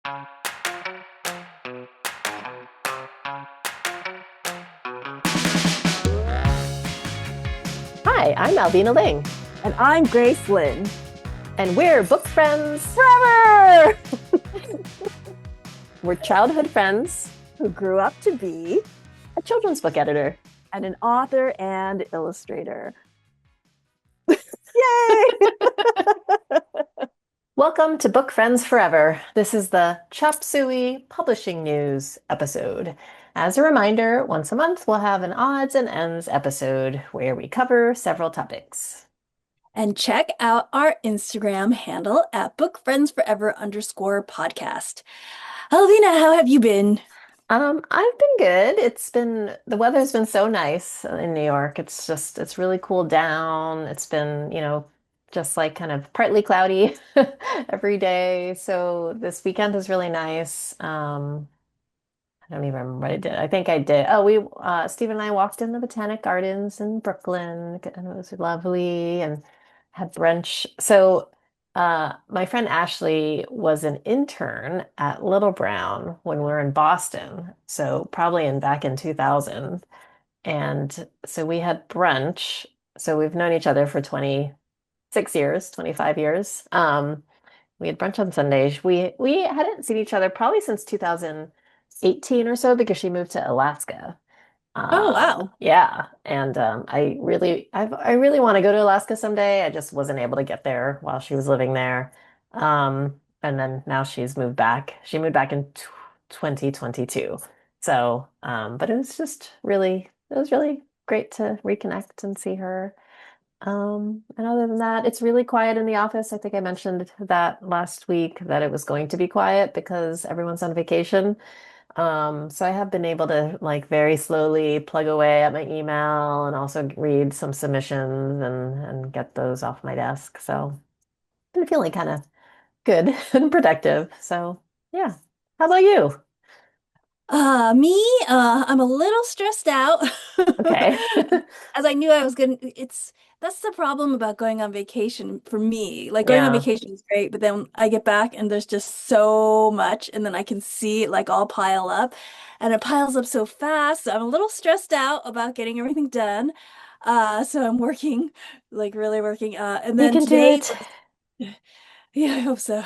Hi, I'm Alvina Ling, And I'm Grace Lin. and we're book friends. Forever! We're childhood friends, Who grew up to be a children's book editor. and an author and illustrator. Yay! Welcome to Book Friends Forever. This is the Chop Suey Publishing News episode. As a reminder, once a month we'll have an odds and ends episode where we cover several topics. And check out our Instagram handle at bookfriendsforever_podcast. Alvina, how have you been? I've been good. The weather's been so nice in New York. It's really cooled down. It's been, just like kind of partly cloudy every day. So this weekend is really nice. I don't even remember what I did. I think I did. Steve and I walked in the Botanic Gardens in Brooklyn, and it was lovely, and had brunch. So, my friend Ashley was an intern at Little Brown when we were in Boston. So probably back in 2000. And so we had brunch. So we've known each other for 26 years, 25 years. We had brunch on Sundays. We hadn't seen each other probably since 2018 or so because she moved to Alaska. Oh, wow. Yeah, and I really want to go to Alaska someday. I just wasn't able to get there while she was living there. And then now she's moved back. She moved back in 2022. So, but it was really great to reconnect and see her. And other than that, it's really quiet in the office. I think I mentioned that last week that it was going to be quiet because everyone's on vacation. So I have been able to like very slowly plug away at my email and also read some submissions and get those off my desk. So been feeling kind of good and productive. So yeah. How about you? I'm a little stressed out. Okay. As I knew I was gonna, that's the problem about going on vacation for me. Like going on Yeah. vacation is great, but then I get back and there's just so much, and then I can see it like all pile up, and it piles up so fast. So I'm a little stressed out about getting everything done. So I'm working, like really working. And You then can do today, it. yeah, I hope so.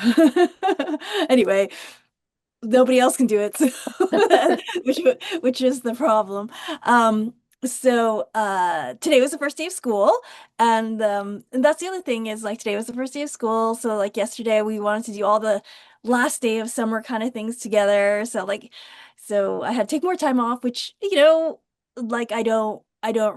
Anyway, nobody else can do it, so which which is the problem. Today was the first day of school, and that's the other thing is like today was the first day of school. So like yesterday we wanted to do all the last day of summer kind of things together. So I had to take more time off, which like I don't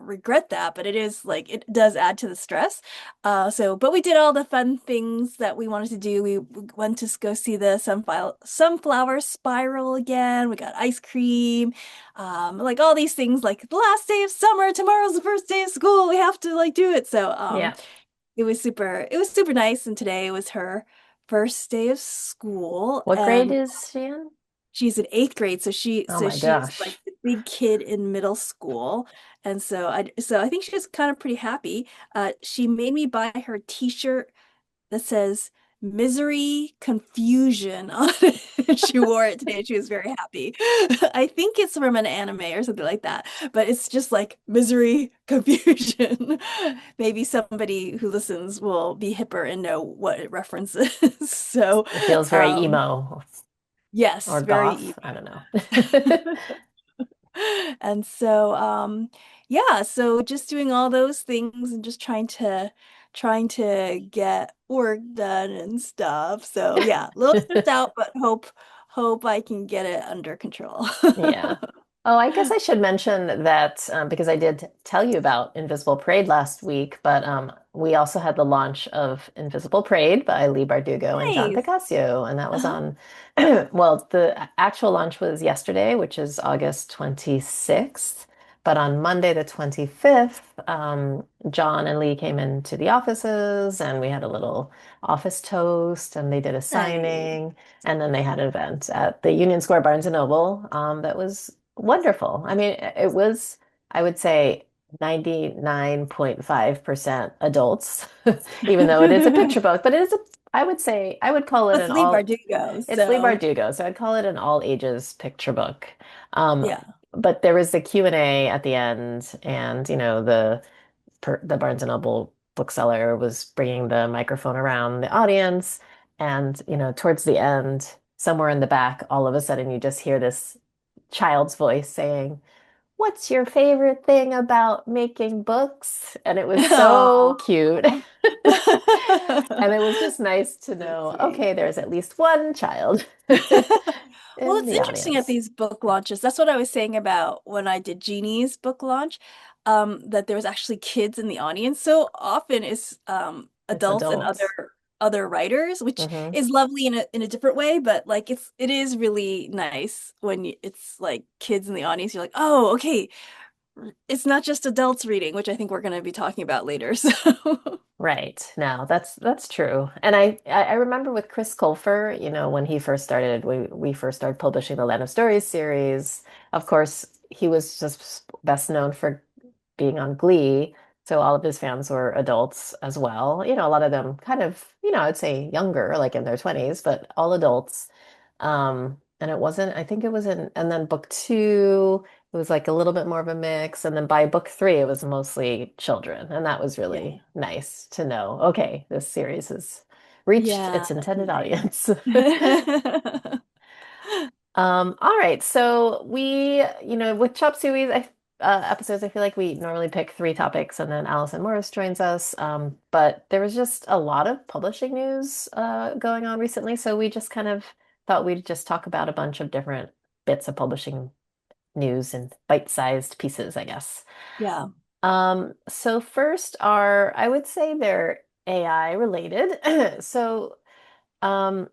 regret that, but it is like it does add to the stress. But we did all the fun things that we wanted to do. We went to go see the sunflower spiral again. We got ice cream, like all these things. Like the last day of summer, tomorrow's the first day of school. We have to like do it. Yeah. It was super nice. And today was her first day of school, What grade and is she in? she's in eighth grade, so she Oh so my she's like gosh. the big kid in middle school, and so I think she was kind of pretty happy. She made me buy her t-shirt that says "Misery Confusion" on it. She wore it today, and she was very happy. I think it's from an anime or something like that, but it's just like "Misery Confusion." Maybe somebody who listens will be hipper and know what it references. So, It feels very um, emo yes, or very goth. I emo. don't know. And yeah, so just doing all those things and just trying to get work done and stuff. So yeah, a little stressed out, but hope I can get it under control. Yeah. Oh, I guess I should mention that because I did tell you about Invisible Parade last week, but we also had the launch of Invisible Parade by Lee Bardugo and John Nice. Picasso, and that was Uh-huh. on, well, the actual launch was yesterday, which is August 26th. But on Monday, the 25th, John and Lee came into the offices and we had a little office toast and they did a Nice. signing. And then they had an event at the Union Square Barnes and Noble that was wonderful. I mean, it was, I would say, 99.5% adults, even though it is a picture book, but it is I would say I would call it Let's an leave all Bardugo. it's Lee So Bardugo, so I'd call it an all ages picture book. Um, yeah. but there was the Q&A at the end, and the Barnes and Noble bookseller was bringing the microphone around the audience, and towards the end, somewhere in the back, all of a sudden you just hear this child's voice saying, "What's your favorite thing about making books?" And it was so cute. Aw. And it was just nice to So know, sweet. okay, there's at least one child Well, in it's the interesting at audience. these book launches. That's what I was saying about when I did Jeannie's book launch, that there was actually kids in the audience. So often it's It's adults and adults. other writers, which Hmm. is lovely in a different way, but like it is really nice when it's like kids in the audience. You're like, oh, okay, it's not just adults reading, which I think we're going to be talking about later. So Right. No, that's true. And I remember with Chris Colfer, when he first started, we first started publishing the Land of Stories series. Of course, he was just best known for being on Glee. So all of his fans were adults as well. A lot of them kind of, I'd say younger, like in their 20s, but all adults. And it wasn't, I think it was and then book two, it was like a little bit more of a mix. And then by book three, it was mostly children. And that was yeah. really nice to know. Okay, this series has reached Yeah, its that's intended nice. audience. All right. So with Chop Suey's episodes, I feel like we normally pick three topics and then Alison Morris joins us. But there was just a lot of publishing news going on recently. So we just kind of thought we'd just talk about a bunch of different bits of publishing news and bite-sized pieces, I guess. Yeah. So first I would say they're AI related. So, um,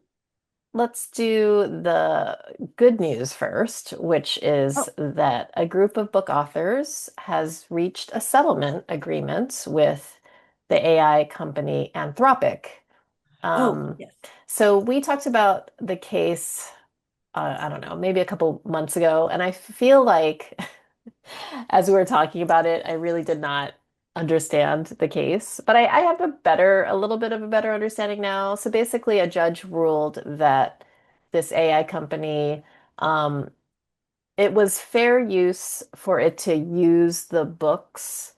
let's do the good news first, which is Oh, that a group of book authors has reached a settlement agreement with the AI company Anthropic. oh, Um, yes. so we talked about the case, I don't know, maybe a couple months ago, and I feel like as we were talking about it, I really did not understand the case, but I have a little bit of a better understanding now. So basically, a judge ruled that this AI company, um, it was fair use for it to use the books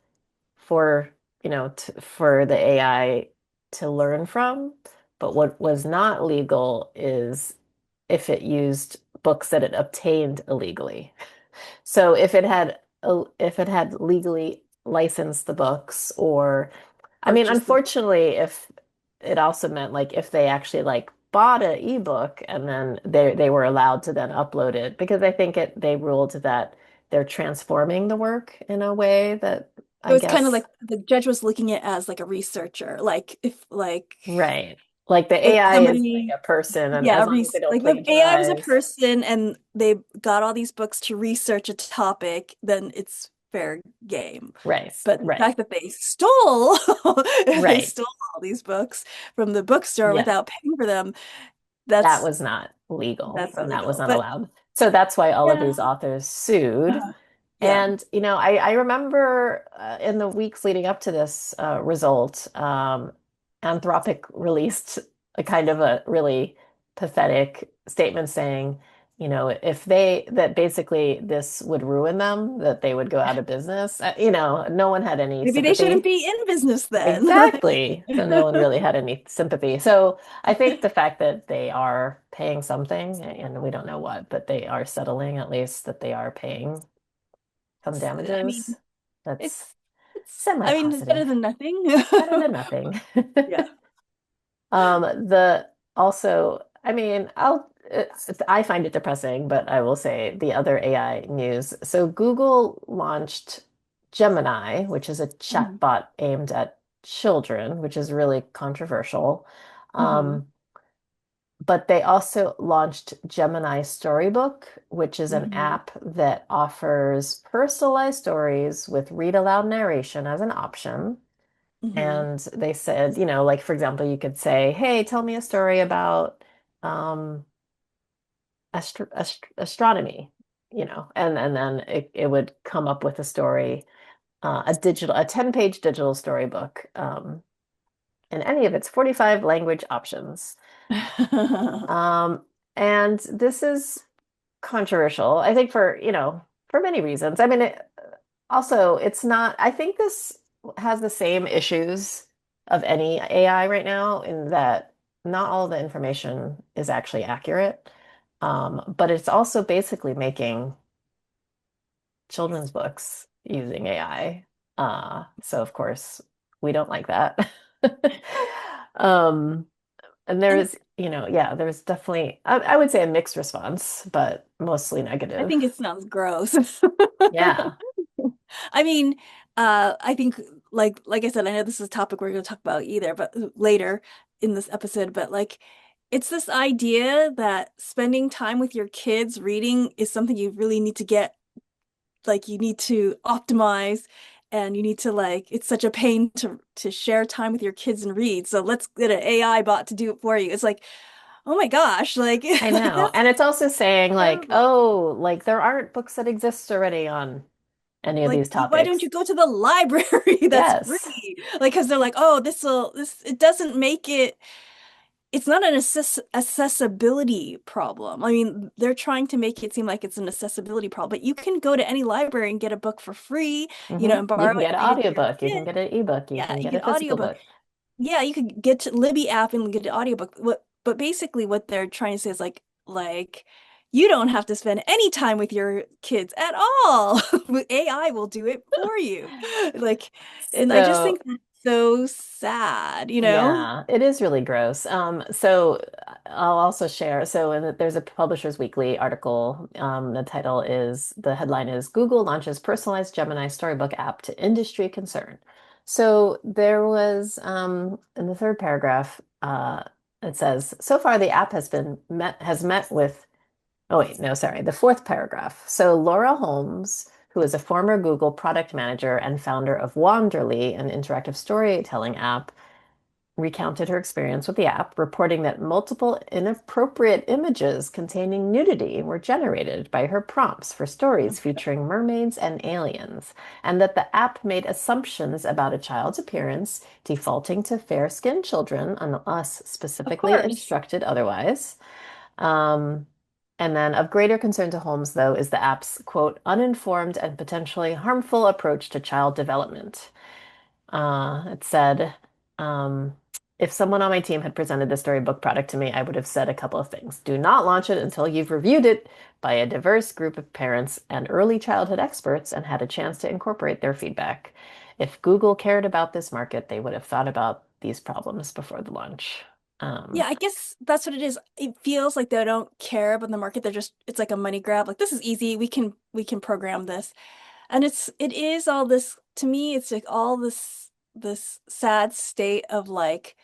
for, for the AI to learn from. But what was not legal is if it used books that it obtained illegally. So if it had legally licensed the books, or I mean, Purchase the book. unfortunately, if it also meant like if they actually like bought an ebook and then they were allowed to then upload it, because I think they ruled that they're transforming the work in a way that It I was kind of guess like the judge was looking at it as like a researcher. right. Like the If AI is like somebody, a person, and yeah, as long as they don't like if AI was a plagiarize, person and they got all these books to research a topic, then it's fair game. right, But the right, fact that they stole, they right. stole all these books from the bookstore Yeah. without paying for them, That that's was not legal that's and that was illegal. not But allowed. So that's why all of yeah, these authors sued. yeah, And, I remember in the weeks leading up to this result, Anthropic released a kind of a really pathetic statement saying, that basically this would ruin them, that they would go out of business. No one had any maybe they shouldn't sympathy. be in business then. Exactly. So no one really had any sympathy. So I think the fact that they are paying something, and we don't know what, but they are settling at least that they are paying some I mean, damages. That's I mean, it's better semi-positive. than nothing. Better than nothing. Yeah. The also, I mean, I find it depressing, but I will say the other AI news. So Google launched Gemini, which is a Mhm. chatbot aimed at children, which is really controversial. Mhm. Um, but they also launched Gemini Storybook, which is an Mhm. app that offers personalized stories with read aloud narration as an option. Mhm. And they said, like for example, you could say, "Hey, tell me a story about um, astronomy," and then it would come up with a story, a 10-page digital storybook. in any of its 45 language options. Um, and this is controversial, I think for many reasons. I mean, also, it's not, I think this has the same issues of any AI right now in that not all the information is actually accurate. But it's also basically making children's books using AI. So of course we don't like that. Um, and And there's, yeah, there's definitely, I would say a mixed response, but mostly I negative. think it sounds gross. Yeah. I mean, I think like I said, I know this is a topic we're going to talk about either, but later in this episode, but like it's this idea that spending time with your kids reading is something you really need to get, like you need to optimize and you need to like it's such a pain to share time with your kids and read. So let's get an AI bot to do it for you. It's like, oh my gosh, like I like know. that's And it's also saying like, terrible. oh, like there aren't books that exist already on any of Like, these why don't you topics. go to the library that's Yes. free? Like, because they're like, oh, it doesn't make it, it's not an accessibility problem. I mean, they're trying to make it seem like it's an accessibility problem, but you can go to any library and get a book for free, and You borrow can it get and an read it to your audiobook, you can kid. get an ebook, you Yeah, can you get a get physical audiobook. book. Yeah, you could get to Libby app and get an audiobook. But basically what they're trying to say is like you don't have to spend any time with your kids at all. AI will do it for you. Like, and I just So think that's so sad, you know? yeah, it is really gross. So I'll also share. So there's a Publishers Weekly article. The headline is Google launches personalized Gemini Storybook app to industry concern. So there was in the third paragraph, it says, so far the app has met with. Oh, wait, no, sorry. The fourth paragraph. So Laura Holmes, who is a former Google product manager and founder of Wanderly, an interactive storytelling app, recounted her experience with the app, reporting that multiple inappropriate images containing nudity were generated by her prompts for stories featuring mermaids and aliens, and that the app made assumptions about a child's appearance, defaulting to fair-skinned children unless Of specifically course. instructed otherwise. Um, and then of greater concern to Holmes, though, is the app's, quote, uninformed and potentially harmful approach to child development. It said, um, if someone on my team had presented the storybook product to me, I would have said a couple of things. Do not launch it until you've reviewed it by a diverse group of parents and early childhood experts and had a chance to incorporate their feedback. If Google cared about this market, they would have thought about these problems before the launch. Um, Yeah, I guess that's what it is. It feels like they don't care about the market. It's like a money grab. Like this is easy. We can program this. And it is all this to me, it's like all this sad state of like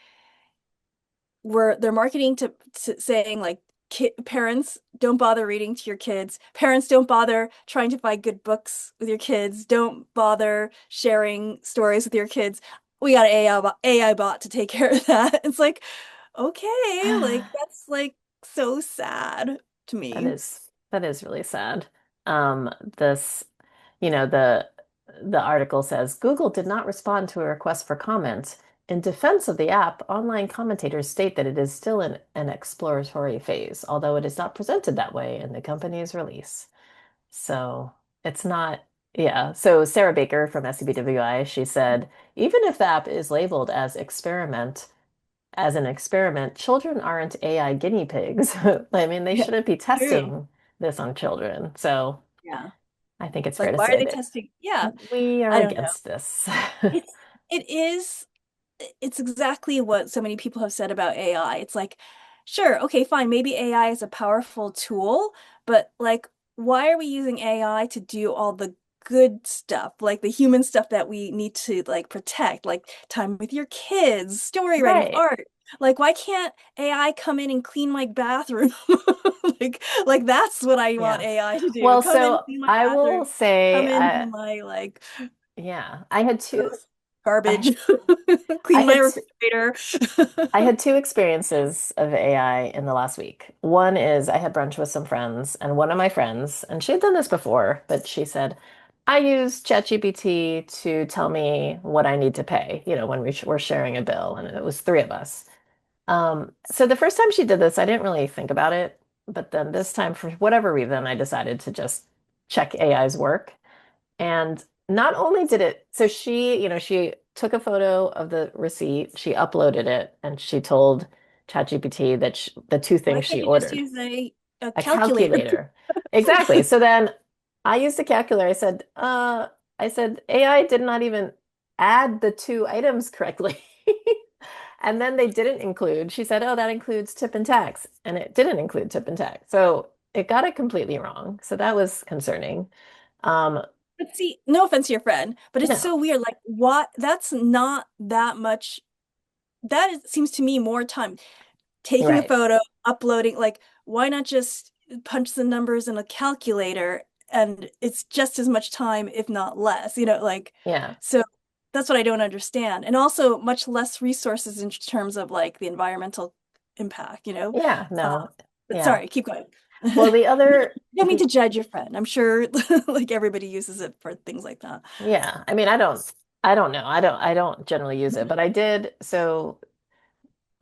where they're marketing to saying like parents don't bother reading to your kids. Parents don't bother trying to find good books with your kids. Don't bother sharing stories with your kids. We got an AI bot to take care of that. It's like, okay, like that's like so sad to That me. is that is really sad. This, you know, the article says Google did not respond to a request for comment. In defense of the app, online commentators state that it is still in an exploratory phase, although it is not presented that way in the company's release. So it's not, yeah. So Sarah Baker from SCBWI, she said, even if the app is labeled as an experiment, children aren't AI guinea pigs. I mean, they Yeah, shouldn't be true. testing this on children. So Yeah. I think it's fair Like, to why are say they that testing? Yeah, we are I don't know. against this. It's it is it's exactly what so many people have said about AI. It's like, sure, okay, fine, maybe AI is a powerful tool, but like, why are we using AI to do all the good stuff, like the human stuff that we need to like protect, like time with your kids, story writing, Right. art? Like, why can't AI come in and clean my bathroom? Like that's what I want Yeah. AI to do. Well, Come in, so clean my I will bathroom, say, come into my like yeah, I had two, gross I, garbage, I clean my had refrigerator. I had two experiences of AI in the last week. One is I had brunch with some friends, and one of my friends, and she had done this before, but she said, I use ChatGPT to tell me what I need to pay, when were sharing a bill, and it was three of us. So the first time she did this, I didn't really think about it, but then this time, for whatever reason, I decided to just check AI's work. And not only did it, so she took a photo of the receipt, she uploaded it, and she told ChatGPT that the two Why things can't she you just ordered. use a A calculator? calculator. Exactly. So then I used a calculator. I said, AI did not even add the two items correctly. And then they didn't include, she said, oh, that includes tip and tax. And it didn't include tip and tax. So it got it completely wrong. So that was concerning. Um, But see, no offense to your friend, but it's no, so weird. Like, what? That's not that much. Seems to me more time taking a right. photo, uploading. Like, why not just punch the numbers in a calculator and it's just as much time, if not less, like, Yeah. so that's what I don't understand. And also much less resources in terms of like the environmental impact. Yeah. Uh, No. but Yeah. sorry, keep going. Well, the other, Don't mean to judge your friend. I'm sure like everybody uses it for things like that. yeah. I mean, I don't know. I don't generally use it, but I did. So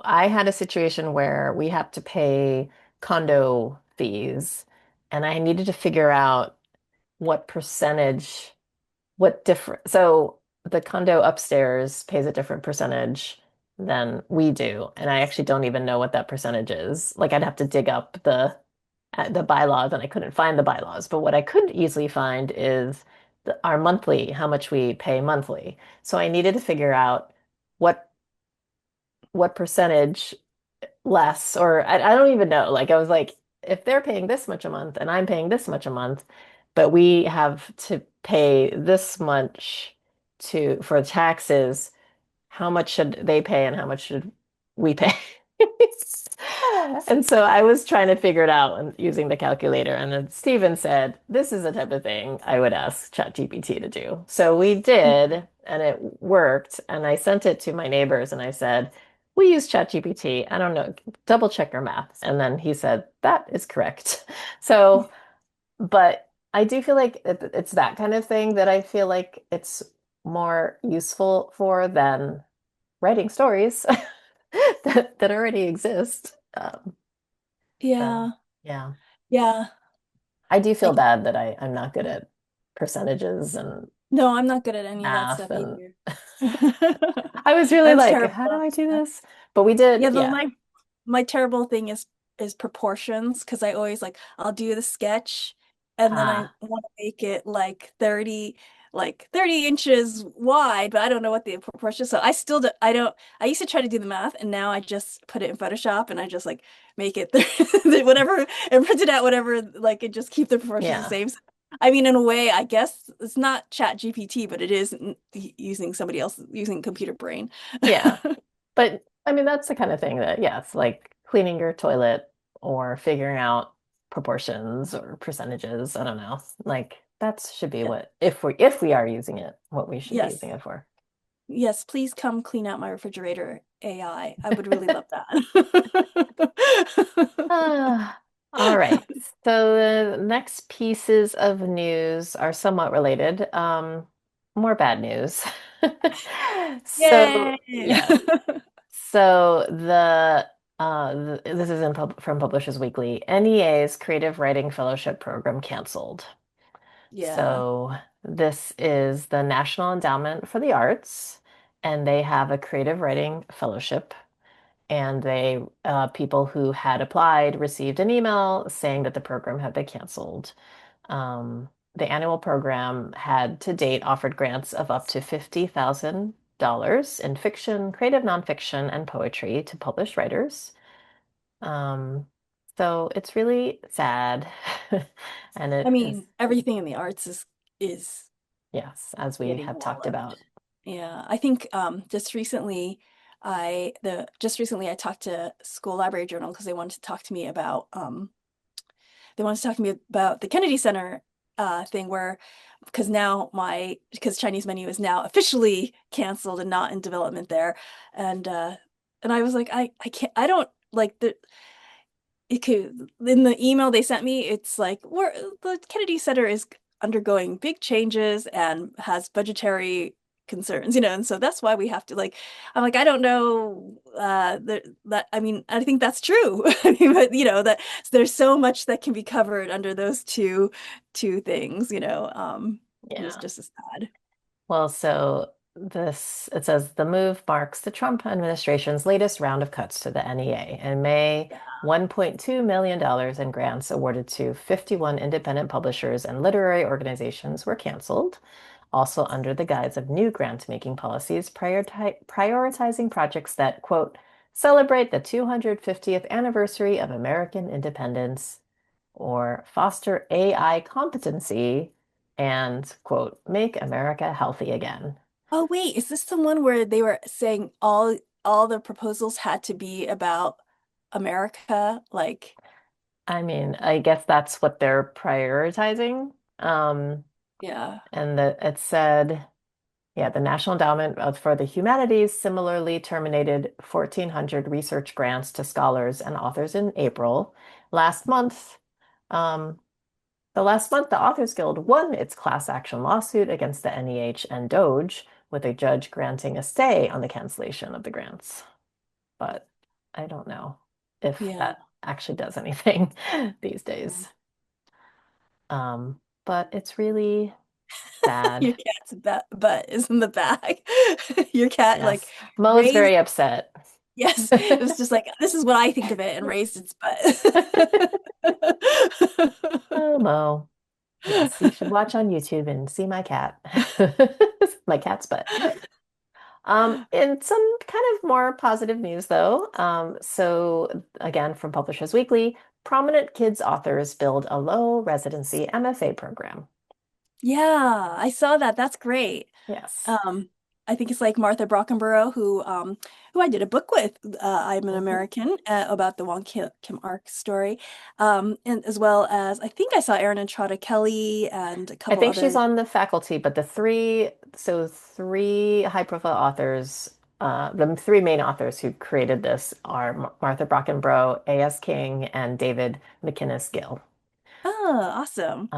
I had a situation where we have to pay condo fees, and I needed to figure out what percentage, what different. So the condo upstairs pays a different percentage than we do, and I actually don't even know what that percentage is. Like I'd have to dig up the bylaws, and I couldn't find the bylaws. But what I could easily find is our monthly, how much we pay monthly. So I needed to figure out what what percentage less, or I don't even know. Like I was like, if they're paying this much a month and I'm paying this much a month, but we have to pay this much to for taxes, how much should they pay and how much should we pay? And so I was trying to figure it out and using the calculator. And then Steven said, this is the type of thing I would ask ChatGPT to do. So we did, and it worked. And I sent it to my neighbors and I said, we use ChatGPT. I don't know, double check your math. And then he said, that is correct. So, but I do feel like it's that kind of thing that I feel like it's more useful for than writing stories that already exist. So Yeah. yeah, Yeah. I do feel I bad that I'm not good at percentages and No, I'm not good at any of that math, stuff and either. I was really I'm like, terrible how do at I do that. this? But we did, Yeah, yeah. my terrible thing is proportions because I always like I'll do the sketch and then I Ah, want to make it like 30 inches wide, but I don't know what the proportion. So I still do, I don't I used to try to do the math and now I just put it in Photoshop and I just like make it whatever and print it out whatever like and just keep the proportions the yeah, same. So, I mean, in a way, I guess it's not Chat GPT, but it is using somebody else using computer brain. yeah. But I mean, that's the kind of thing that, yeah, it's like cleaning your toilet or figuring out proportions or percentages. I don't know. Like that should be Yeah. what, if we are using it, what we should be Yes. using it for. Yes, please come clean out my refrigerator, AI. I would really love that. All right. So the next pieces of news are somewhat related. More bad news. So Yay! yeah. So this is from Publishers Weekly. NEA's Creative Writing Fellowship Program canceled. Yeah. So this is the National Endowment for the Arts, and they have a creative writing fellowship, and people who had applied received an email saying that the program had been canceled. The annual program had to date offered grants of up to $50,000 in fiction, creative nonfiction, and poetry to published writers. Um, so it's really sad. And I it is, mean, everything in the arts is yes, as we getting have talked walloped. about. Yeah. I think just recently I talked to School Library Journal because they wanted to talk to me about the Kennedy Center thing where because Chinese menu is now officially canceled and not in development there. And I was like, I can't I don't like the it could in the email they sent me, it's like we're the Kennedy Center is undergoing big changes and has budgetary concerns, and so that's why we have to like, I'm like, I don't know, that, I mean, I think that's true. I mean, but that there's so much that can be covered under those two things, and it's Yeah. just as sad. Well, so it says the move marks the Trump administration's latest round of cuts to the NEA. In May, Yeah. $1.2 million in grants awarded to 51 independent publishers and literary organizations were canceled, also under the guise of new grant-making policies, prioritizing projects that, quote, celebrate the 250th anniversary of American independence or foster AI competency and, quote, make America healthy again. Oh wait, is this the one where they were saying all the proposals had to be about America? Like, I mean, I guess that's what they're prioritizing. Um, yeah. and it said, yeah, the National for the Humanities similarly terminated 1,400 research grants to scholars and authors in April. Last month, um, last month, the Authors Guild won its class action lawsuit against the NEH and Doge, with a judge granting a stay on the cancellation of the grants. But I don't know if Yeah. that actually does anything these days. But it's really sad. Your cat's butt is in the bag. Your cat like Yes. Mo's raised, very upset. yes, it was just like this is what I think of it and raised its butt. Oh, Mo. Yes, you should watch on YouTube and see my cat. My cat's butt. In some kind of more positive news, though, so again from Publishers Weekly, prominent kids authors build a low residency MFA program. Yeah, I saw that. That's great. Yes. Um, I think it's like Martha Brockenborough who I did a book with. I'm an Mhm. American about the Kim Ark story, and as well as I think I saw Erin Entrada Kelly and a I couple think she's other. on the faculty, but three high-profile authors, the three main authors who created this are Martha Brockenbrough, A.S. King, and David McInnes Gill. Oh, awesome!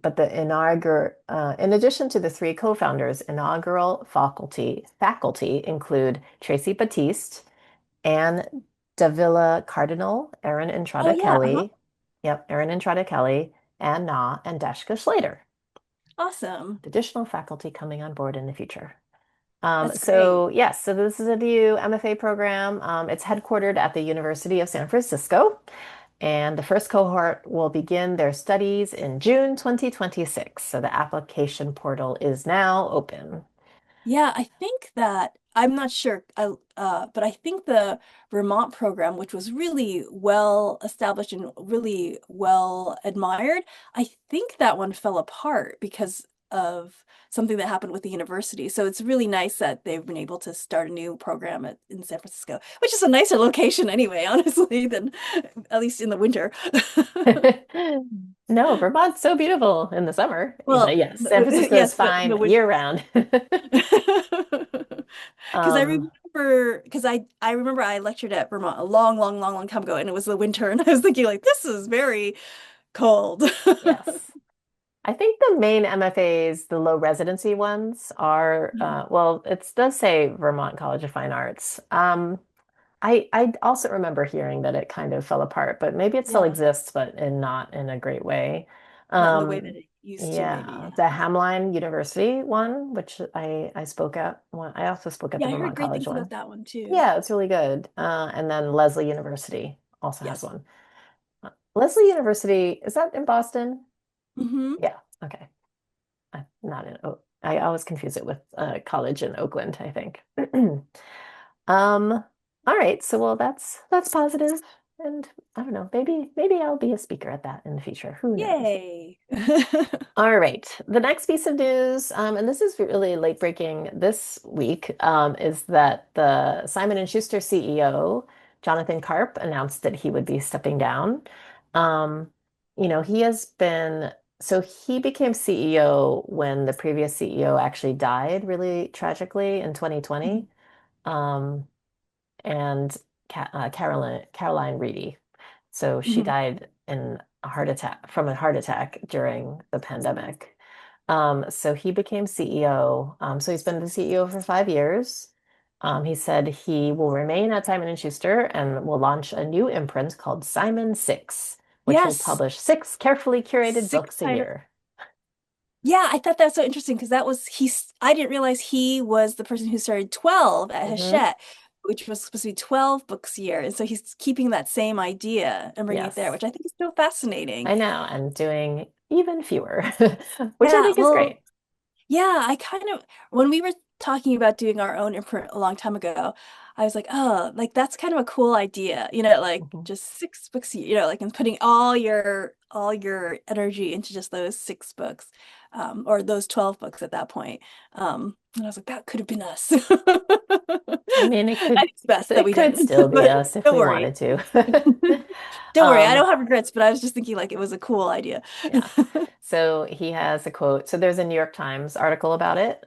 But in addition to the three co-founders, inaugural faculty include Tracy Batiste, Anne Davila Cardinal, Erin Oh Entrada yeah, Kelly, yep, Erin Entrada Kelly, Ann Na, and Dashka Schlater. awesome. Additional faculty coming on board in the future. That's great. So yes, so this is a new MFA program. It's headquartered at the University of San Francisco, and the first cohort will begin their studies in June 2026. So the application portal is now open. Yeah, I think that I'm not sure, but I think the Vermont program, which was really well established and really well admired, I think that one fell apart because of something that happened with the university. So it's really nice that they've been able to start a new program in San Francisco, which is a nicer location anyway, honestly, than at least in the winter. No, Vermont's so beautiful in the summer. But Well, yes, San Francisco is yes, but in the fine winter. year round. Because Um, I remember I lectured at Vermont a long, long, long, long time ago, and it was the winter, and I was thinking like, this is very cold. yes. I think the main MFAs, the low residency ones, are Mhm. well, it does say Vermont College of Fine Arts. I also remember hearing that it kind of fell apart, but maybe it still Yeah, exists, but not in a great way. not in the way that Um, it used to, yeah, maybe. the Hamline University one, which I spoke at one, I also spoke at Yeah, the I heard Vermont great College things about one. that one too. Yeah, it's really good. And then Leslie University also has Yes. one. Leslie University, is that in Boston? Hmm. Yeah, okay. Not in I always confuse it with college in Oakland, I think. All right, so well that's positive. And I don't know, maybe I'll be a speaker at that in the future. Who knows? Yay. All right, the next piece of news, and this is really late breaking this week, is that the Simon and Schuster CEO, Jonathan Karp, announced that he would be stepping down. Um, he has been, so he became CEO when the previous CEO actually died really tragically in 2020. Um, and Caroline Reedy. So she Mhm. died in a heart attack from a heart attack during the pandemic. So he became CEO. So he's been the CEO for 5 years. He said he will remain at Simon and Schuster and will launch a new imprint called Simon Six, which will Yes. publish six carefully curated Six books a title. year. Yeah, I thought that was so interesting because that was I didn't realize he was the person who started 12 at Hmm. Hachette, which was supposed to be 12 books a year. And so he's keeping that same idea and bringing it there, Yes, which I think is so fascinating. I know, and doing even fewer, which I Yeah, think is well, great. yeah, I kind of when we were talking about doing our own imprint a long time ago, I was like, oh, like that's kind of a cool idea, like Mhm. just 6 books, like and putting all your energy into just those 6 books, or those 12 books at that point. And I was like, that could have been us. I mean, I think it's best that it we could didn't, still be but us if don't we worry. wanted to. Don't worry, I Um, don't have regrets, but I was just thinking like it was a cool idea. yeah. So he has a quote. So there's a New York Times article about it.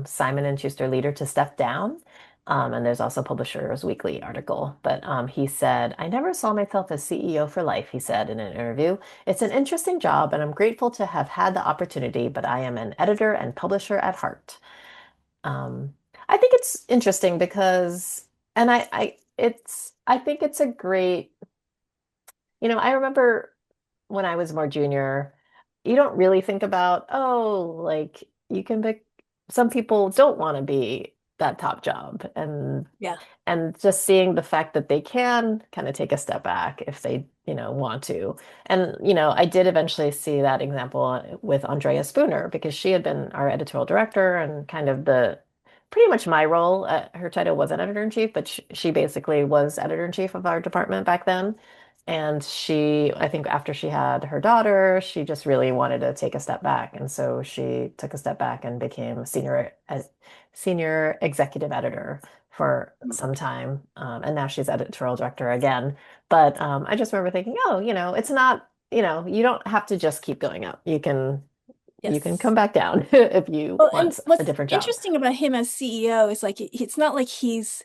Simon and Schuster leader to step down. And there's also Publishers Weekly article. But he said, I never saw myself as CEO for life, he said in an interview. It's an interesting job, and I'm grateful to have had the opportunity, but I am an editor and publisher at heart. Um, I think it's interesting because, and I think it's a great, I remember when I was more junior, you don't really think about, oh, like you can pick, some people don't want to be that top job. Yeah. And just seeing the fact that they can kind of take a step back if they, want to. And, I did eventually see that example with Andrea Spooner because she had been our editorial director and kind of pretty much my role. Her title wasn't editor-in-chief, but she basically was editor-in-chief of our department back then. And I think after she had her daughter, she just really wanted to take a step back. And so she took a step back and became senior executive editor for some time. And now she's editorial director again. But I just remember thinking, oh, it's not, you don't have to just keep going up. You can come Yes. back down if you Well, want and a what's different job. interesting about him as CEO is like it's not like he's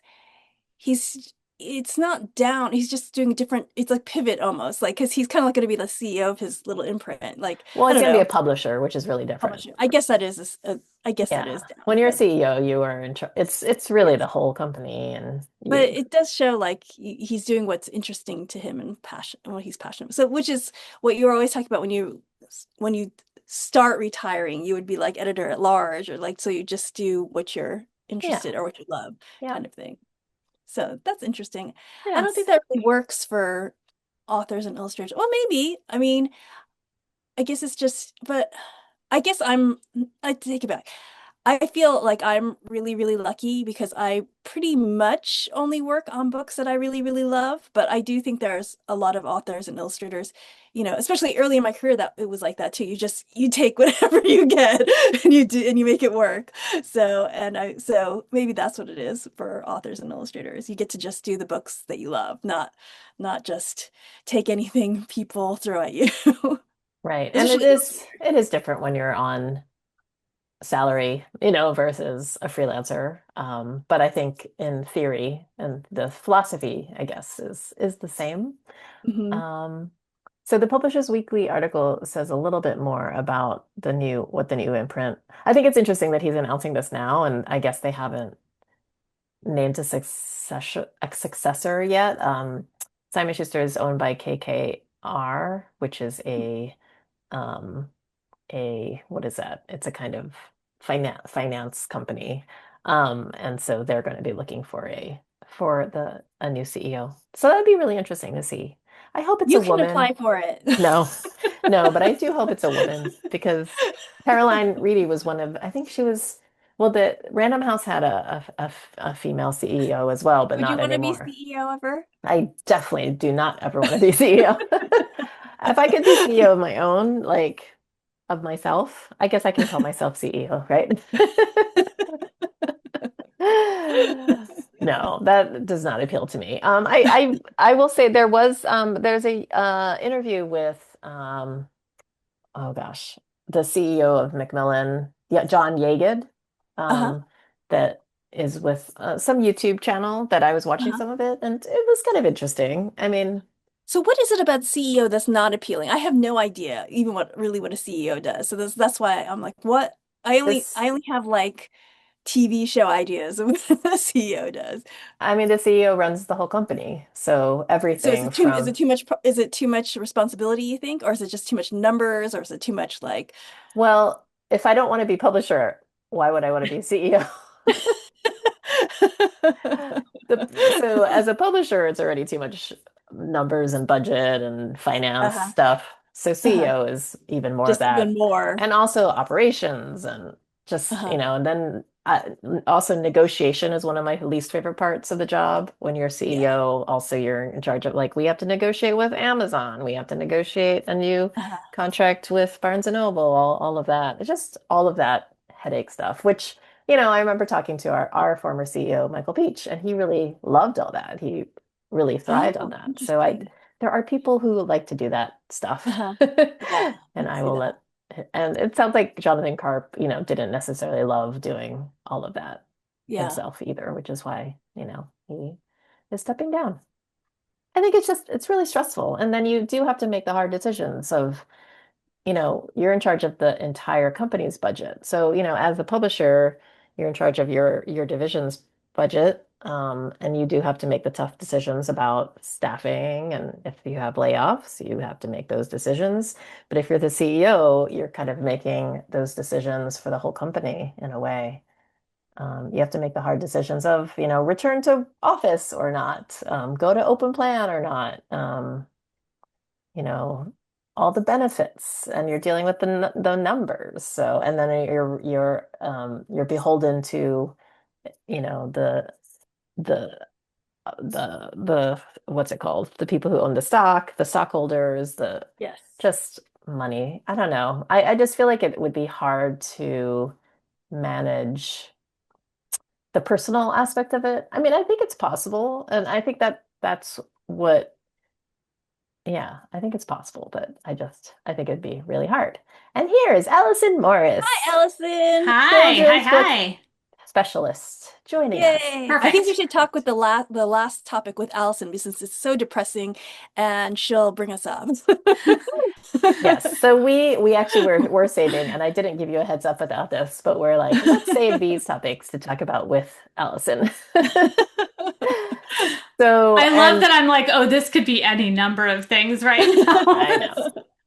it's not down. He's just doing a different. It's like pivot almost, like because he's kind of like going to be the CEO of his little imprint. Like Well, I he's don't going to be a know, publisher, which is really different. publisher. I guess that is I guess that Yeah. is When down, you're a but CEO, you are in charge. It's really yes. the whole company and But you. it does show like he's doing what's interesting to him and passion, what he's passionate about. So, which is what you were always talking about when you start retiring, you would be like editor at large, or like so you just do what you're Yeah. interested or what you love, Yeah. kind of thing. So that's interesting. I don't think Yes. that really works for authors and illustrators. Well, maybe. I mean, I guess it's just, but I guess I take it back. I feel like I'm really, really lucky because I pretty much only work on books that I really, really love. But I do think there's a lot of authors and illustrators, especially early in my career that it was like that too. You take whatever you get and you do and you make it work. So maybe that's what it is for authors and illustrators. You get to just do the books that you love, not just take anything people throw at you. Right. And it Especially is illustrators. it is different when you're on salary, versus a freelancer. But I think in theory and the philosophy, I guess, is the same. Hmm. Um, so the Publishers Weekly article says a little bit more about what the new imprint. I think it's interesting that he's announcing this now, and I guess they haven't named a successor yet. Simon Schuster is owned by KKR, which is um, what is that? It's a kind of finance company. And so they're going to be looking for a new CEO. So that'd be really interesting to see. I hope it's a You can woman. apply for it. No, no, but I do hope it's a woman because Caroline Reedy was I think she was, well, the Random House had a female CEO as well, but Would you not want to be anymore. CEO ever? I definitely do not ever want to be CEO. If I could be CEO of my own, like of myself, I guess I can call myself CEO, right? No, that does not appeal to me. I will say there's a interview with oh gosh, the CEO of Macmillan, yeah, John Yeagood, Uh-huh. um, that is with some YouTube channel that I was watching Uh-huh. some of it, and it was kind of interesting. I mean, So what is it about CEO that's not appealing? I have no idea even what a CEO does. So that's why I'm like, what? This, I only have like TV show ideas of what a CEO does. I mean, the CEO runs the whole company. So So everything is it from, too much is it too much responsibility, you think? Or is it just too much numbers? Or is it too much like well, if I don't want to be publisher, why would I want to be CEO? So as a publisher, it's already too much numbers and budget and finance uh-huh, stuff. So uh-huh. CEO is even more of Just even that. more. And also operations and just, Uh-huh. and then also negotiation is one of my least favorite parts of the job. When you're Yeah. CEO, also you're in charge of like, we have to negotiate with Amazon. We have to negotiate a new Uh-huh. contract with Barnes and Noble, all of that. It's just all of that headache stuff, which I remember talking to our former CEO, Michael Peach, and he really loved all that. He really thrived on Oh, that. So interesting. there are people who like to do that stuff. Uh-huh. Yeah, I And can I see will that. and it sounds like Jonathan Karp, didn't necessarily love doing all of that Yeah. himself either, which is why, he is stepping down. I think it's really stressful. And then you do have to make the hard decisions of you're in charge of the entire company's budget. So, as a publisher, you're in charge of your division's budget. And you do have to make the tough decisions about staffing. And if you have layoffs, you have to make those decisions. But if you're the CEO, you're kind of making those decisions for the whole company in a way. You have to make the hard decisions of, return to office or not, go to open plan or not. You know, all the benefits and you're dealing with the numbers. So, and then you're beholden to, the the what's it called? The people who own the stock, the stockholders, the Yes. just money. I don't know. I just feel like it would be hard to manage the personal aspect of it. I mean, I think it's possible, and I think that's what yeah, I think it's possible, but I think it'd be really hard. And here is Alison Hi, Morris, Allison. Hi, hi, children's book hi. specialist, joining us. Yay. I think we Perfect. should talk with the last topic with Allison because it's so depressing and she'll bring us up. Yes, so we actually we're saving, and I didn't give you a heads up about this, but we're like, let's save these topics to talk about with Allison. So, I love and that I'm like, oh, this could be any number of things right now. I know.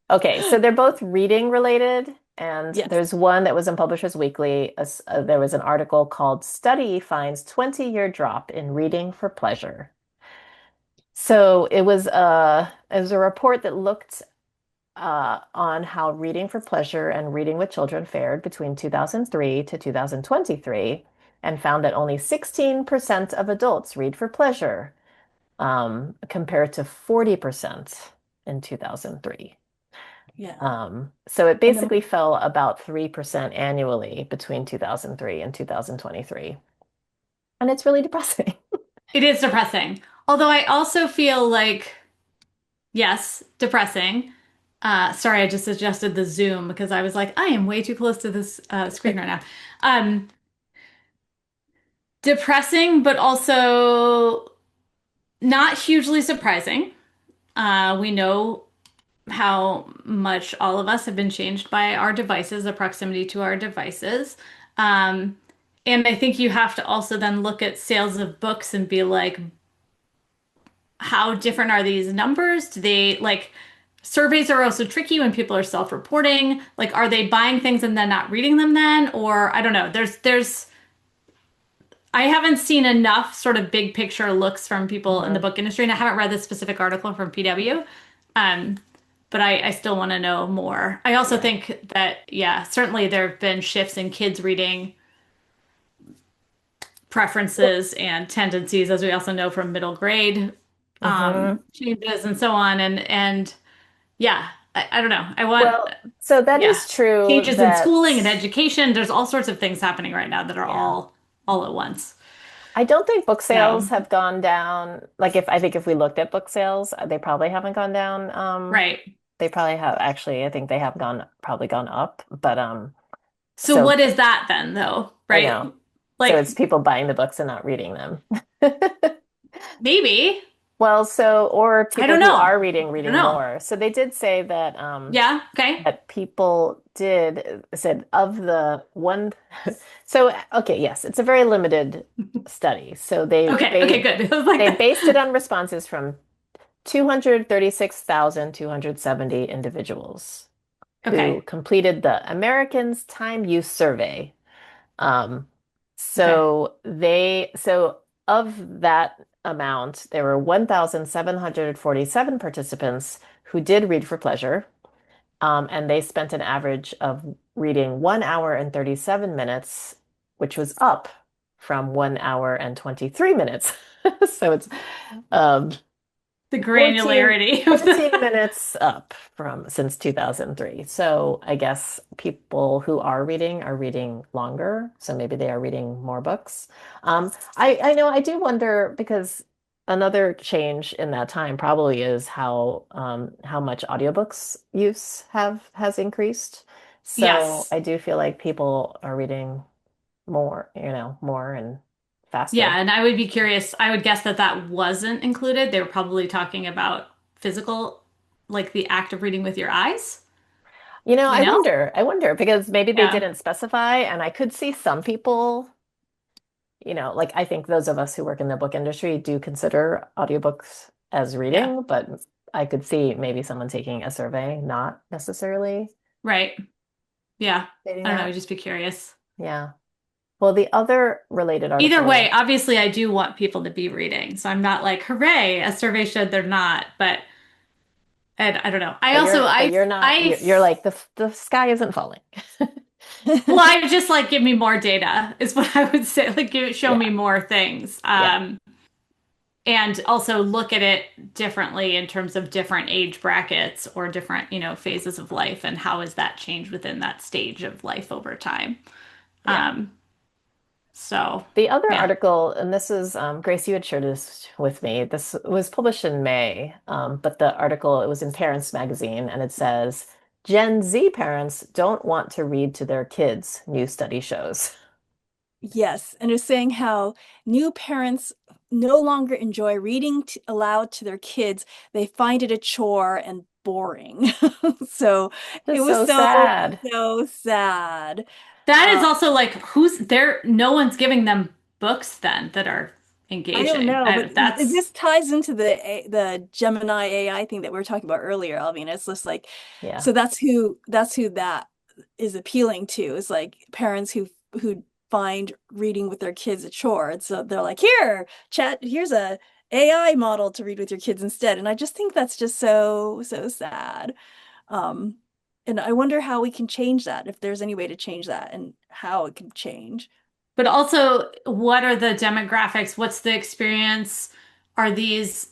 Okay, so they're both reading related, and Yes. there's one that was in Publishers Weekly. There was an article called "Study Finds 20-Year Drop in Reading for Pleasure." So it was a report that looked on how reading for pleasure and reading with children fared between 2003 to 2023, and found that only 16% of adults read for pleasure, compared to 40% in 2003. Yeah. So it And then basically fell about 3% annually between 2003 and 2023. And it's really depressing. It is depressing. Although I also feel like, yes, depressing. Sorry, I just adjusted the zoom because I was like, I am way too close to this screen right now. Um, Depressing, but also not hugely surprising. We know how much all of us have been changed by our devices, the proximity to our devices. Um, and I think you have to also then look at sales of books and be like, how different are these numbers? Do they like surveys are also tricky when people are self-reporting? Like, are they buying things and then not reading them then? Or I don't know. I haven't seen enough sort of big picture looks from people in the Mhm. book industry, and I haven't read this specific article from PW. Um, but I still want to know more. I also Yeah. think that, yeah, certainly there have been shifts in kids reading Well, preferences and tendencies, as we also know from middle grade mhm. changes and so on. And yeah, I don't know. I want, Well, so that yeah, is true changes in that, schooling and education. There's all sorts of things happening right now that are yeah. all at once. I don't think book So, sales have gone down. Like if I think if we looked at book sales, they probably haven't gone down. right. They probably have actually, I think they have probably gone up. But So so what is that then, though? I Right? know. So Like it's people buying the books and not reading them. maybe. Well, so or I people don't who know. are I don't reading know. more. So they did say that Yeah, okay. that people did said of the one so okay, yes, it's a very limited study. So Okay, okay, good. I was they like, based it on responses from 236,270 individuals who okay, completed the Americans Time Use Survey. Um, okay. so of that amount, there were 1,747 participants who did read for pleasure, and they spent an average of reading 1 hour and 37 minutes, which was up from 1 hour and 23 minutes. So it's um, The 14, granularity of 14 the minutes up from since 2003. So I guess people who are reading longer. So maybe they are reading more books. I know I do wonder because another change in that time probably is how much audiobooks use have has increased. So Yes. I do feel like people are reading more, more and Yeah, faster. and I would be curious. I would guess that that wasn't included. They were probably talking about physical, like the act of reading with your eyes. Do we know? I wonder because maybe they Yeah, didn't specify, and I could see some people, like I think those of us who work in the book industry do consider audiobooks as yeah, reading, but I could see maybe someone taking a survey, not necessarily right. Yeah. stating I don't know. that. I'd just be curious. Yeah. Well, the other related Either way, article, obviously, I do want people to be reading. So I'm not like, hooray, a survey showed they're not. But and I don't know. I also, but you're not, you're like the sky isn't falling. well, I just like give me more data is what I would say. Like, show me Yeah. more things. Yeah. And also look at it differently in terms of different age brackets or different, phases of life and how has that changed within that stage of life over time. Yeah. Um, so The other yeah. article, and this is Grace, you had shared this with me. This was published in May, but the article, it was in Parents Magazine, and it says Gen Z parents don't want to read to their kids, new study shows. Yes, and it's saying how new parents no longer enjoy reading aloud to their kids. They find it a chore and boring. So it Just was so so, sad. so sad. That is Uh, also like who's there? No one's giving them books then that are I don't engaging. know, but That's this ties into the Gemini AI thing that we were talking about earlier, Alvina. It's just like, Yeah. so that's who that is appealing to, is like parents who find reading with their kids a chore. And so they're like, here, chat, here's a AI model to read with your kids instead. And I just think that's just so, so sad. Um, and I wonder how we can change that, if there's any way to change that and how it can change. but also what are the demographics? What's the experience? Are these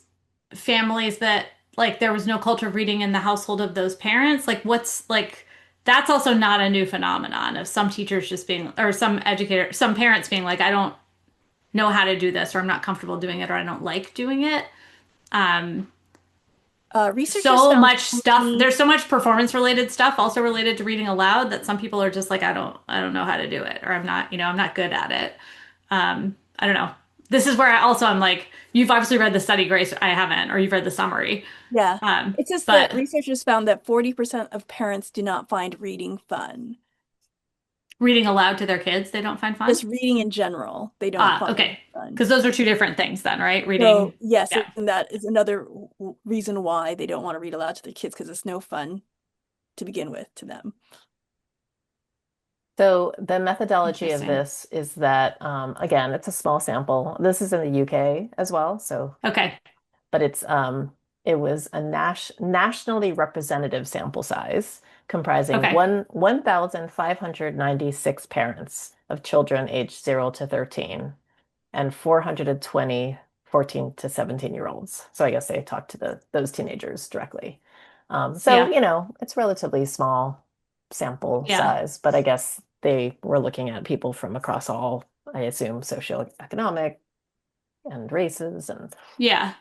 families that like there was no culture of reading in the household of those parents? Like what's like that's also not a new phenomenon of some teachers just being or some educator, some parents being like, I don't know how to do this or I'm not comfortable doing it or I don't like doing it. Um, Researchers so found much stuff. 20, There's so much performance related stuff also related to reading aloud that some people are just like, I don't know how to do it or I'm not good at it. I don't know. This is where I'm like, you've obviously read the study, Grace. I haven't, or you've read the summary. yeah. It says that But researchers found that 40% of parents do not find reading fun. reading aloud to their kids, they don't find fun. Just reading in general, they don't Ah, find okay. fun. Because those are two different things then, right? So, Reading. yes, Yeah. and that is another reason why they don't want to read aloud to their kids, because it's no fun to begin with to them. So the methodology of Interesting. this is that, again, it's a small sample. This is in the UK as well. So Okay. but it was a nationally representative sample size comprising Okay. 1,596 parents of children aged 0 to 13 and 420 14 to 17 year olds. So I guess they talked to those teenagers directly. So, Yeah. it's relatively small sample Yeah. size, but I guess they were looking at people from across all, I assume, socioeconomic and races and Yeah.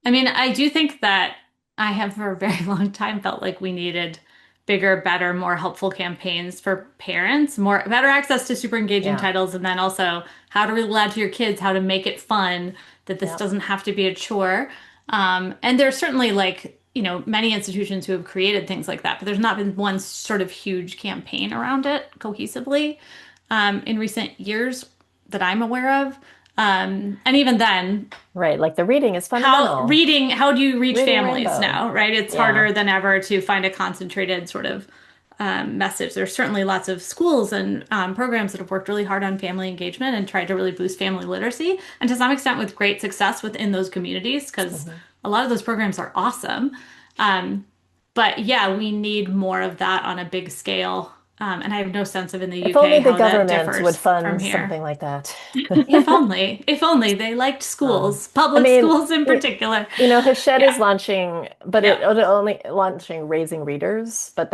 I mean, I do think that I have for a very long time felt like we needed bigger, better, more helpful campaigns for parents, more better access to super engaging yeah. titles, and then also how to read aloud to your kids, how to make it fun, that this Yeah. doesn't have to be a chore. And there's certainly like, many institutions who have created things like that, but there's not been one sort of huge campaign around it cohesively in recent years that I'm aware of. And even then, Right. Like the reading is fundamental. how do you reach Reading families rainbow. now, right? It's Yeah. harder than ever to find a concentrated sort of message. There's certainly lots of schools and programs that have worked really hard on family engagement and tried to really boost family literacy, and to some extent with great success within those communities, because Mhm. a lot of those programs are awesome. Um, but yeah, we need more of that on a big scale. And I have no sense of in the If UK only the how that government would differs from fund here. something like that. If only they liked Um, schools, I public mean, schools in particular. Hachette Yeah. is launching, but Yeah. it only launching Raising Readers, but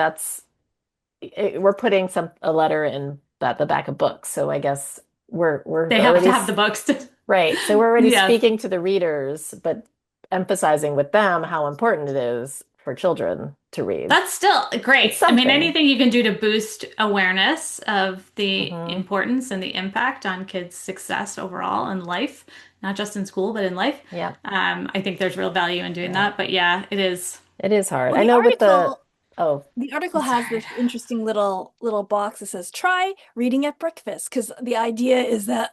we're putting a letter in the back of books. So I guess we're They have already to have the books to, right. So we're already yes. speaking to the readers, but emphasizing with them how important it is for children to read. That's still It's great. I mean, something. anything you can do to boost awareness of the Hmm. importance and the impact on kids' success overall in life, not just in school, but in life. Yeah. I think there's real value in doing Yeah. that. But yeah, it is. It is hard. Well, I know with oh, the article It's has hard. this interesting little box that says try reading at breakfast, because the idea is that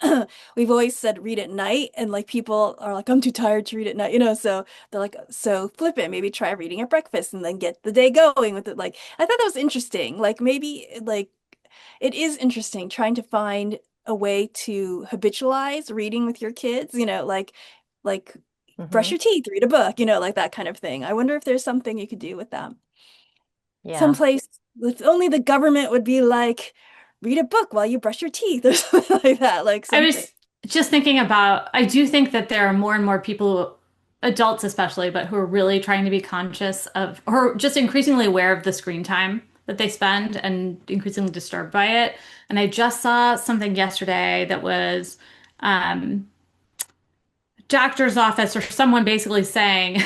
we've always said read at night, and like people are like, I'm too tired to read at night, so they're like, so flip it, maybe try reading at breakfast and then get the day going with it. Like, I thought that was interesting. Like, maybe like it is interesting trying to find a way to habitualize reading with your kids, like brush hmm. your teeth, read a book, like that kind of thing. I wonder if there's something you could do with that. Yeah. Someplace with only the government would be like, read a book while you brush your teeth or something like that, like I something. was just thinking about, I do think that there are more and more people, adults especially, but who are really trying to be conscious of, or just increasingly aware of the screen time that they spend and increasingly disturbed by it. And I just saw something yesterday that was um, doctor's office or someone basically saying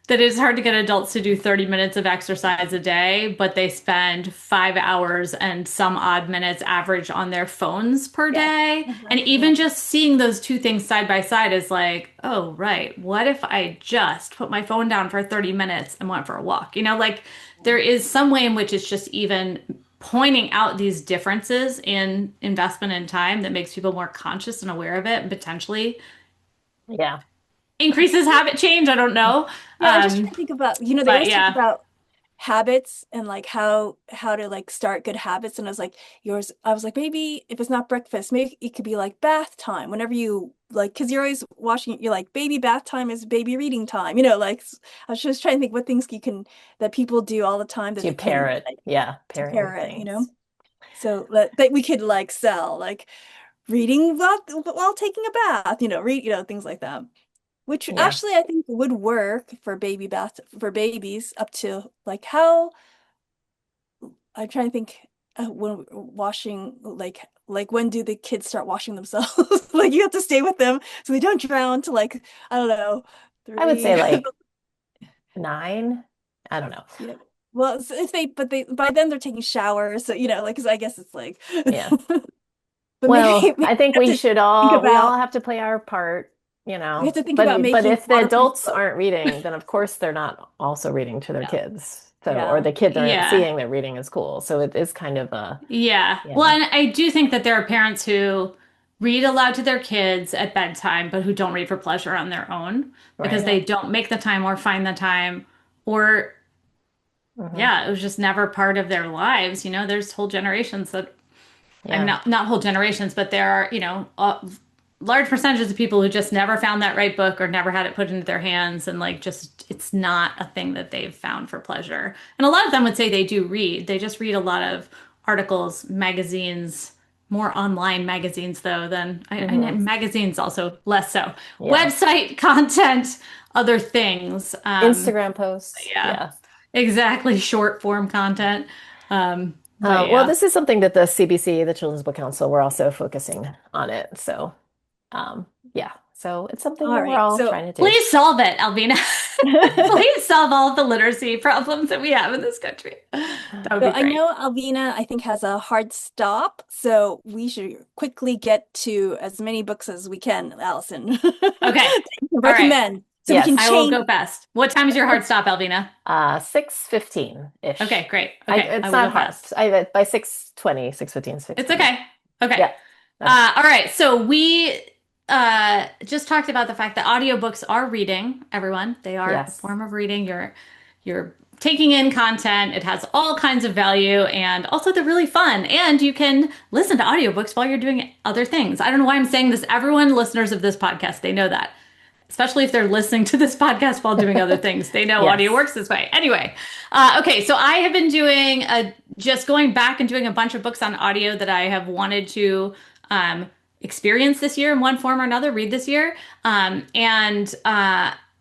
that it's hard to get adults to do 30 minutes of exercise a day, but they spend 5 hours and some odd minutes average on their phones per Yeah. day. And Yeah. even just seeing those two things side by side is like, oh, right. What if I just put my phone down for 30 minutes and went for a walk? Like there is some way in which it's just even pointing out these differences in investment in time that makes people more conscious and aware of it and potentially Yeah. increases habit change. I don't know. Yeah, I'm just trying to think about, they But always talk yeah, about habits and like how to like start good habits. And I was like, I was like, maybe if it's not breakfast, maybe it could be like bath time whenever you like, because you're always watching, you're like, baby bath time is baby reading time, like I was just trying to think what things that people do all the time that To they pair can it. like, Yeah. to Pairing pair it. things. So that we could like sell like reading while taking a bath, read, things like that. Which Yeah. actually I think would work for for babies up to like how I'm trying to think when washing like when do the kids start washing themselves? Like you have to stay with them so they don't drown to like I don't know I would say 3. like 9. I don't know. Yeah. Well, if they but they by then they're taking showers, so like 'cause I guess it's like Yeah. but maybe, Well, maybe I think we have to think we all about have to play our part, we have to think about but making if the waterproof adults clothes. aren't reading, then of course they're not also reading to their Yeah. kids. So, or Yeah. the kids aren't yeah, seeing that reading is cool. So it is kind of a, yeah. Well, yeah, and I do think that there are parents who read aloud to their kids at bedtime, but who don't read for pleasure on their own because right. Yeah. they don't make the time or find the time, or Hmm. yeah, it was just never part of their lives. There's whole generations that, I mean, Yeah. not whole generations, but there are, large percentages of people who just never found that right book or never had it put into their hands, and like just it's not a thing that they've found for pleasure. And a lot of them would say they do read. They just read a lot of articles, magazines, more online magazines though than Hmm. magazines also less so. Yeah. Website content, other things. Instagram posts. Yeah, Yeah. exactly. Short form content. But Well, yeah. this is something that the CBC, the Children's Book Council, we're also focusing on it. So, um, yeah. So it's something All that we're right. all So trying to Please solve it, Alvina. Please solve all of the literacy problems that we have in this country. That would So be I great. know Alvina, I think, has a hard stop, so we should quickly get to as many books as we can, Allison. Okay. That you can All right. recommend. So we can Yes. I will change. go fast. What time is your hard stop, Alvina? 6:15-ish. Okay, great. Okay, I It's will not go hard. fast. By 6:20, 6:15, It's 6:20. okay. Okay. Yeah. Okay. All right. So we just talked about the fact that audiobooks are reading, everyone. They are a Yes. form of reading. You're taking in content. It has all kinds of value and also they're really fun. And you can listen to audiobooks while you're doing other things. I don't know why I'm saying this. Everyone, listeners of this podcast, they know that. Especially if they're listening to this podcast while doing other things. They know audio Yes. works this way. Anyway, okay, so I have been just going back and doing a bunch of books on audio that I have wanted to experience this year in one form or another, read this year.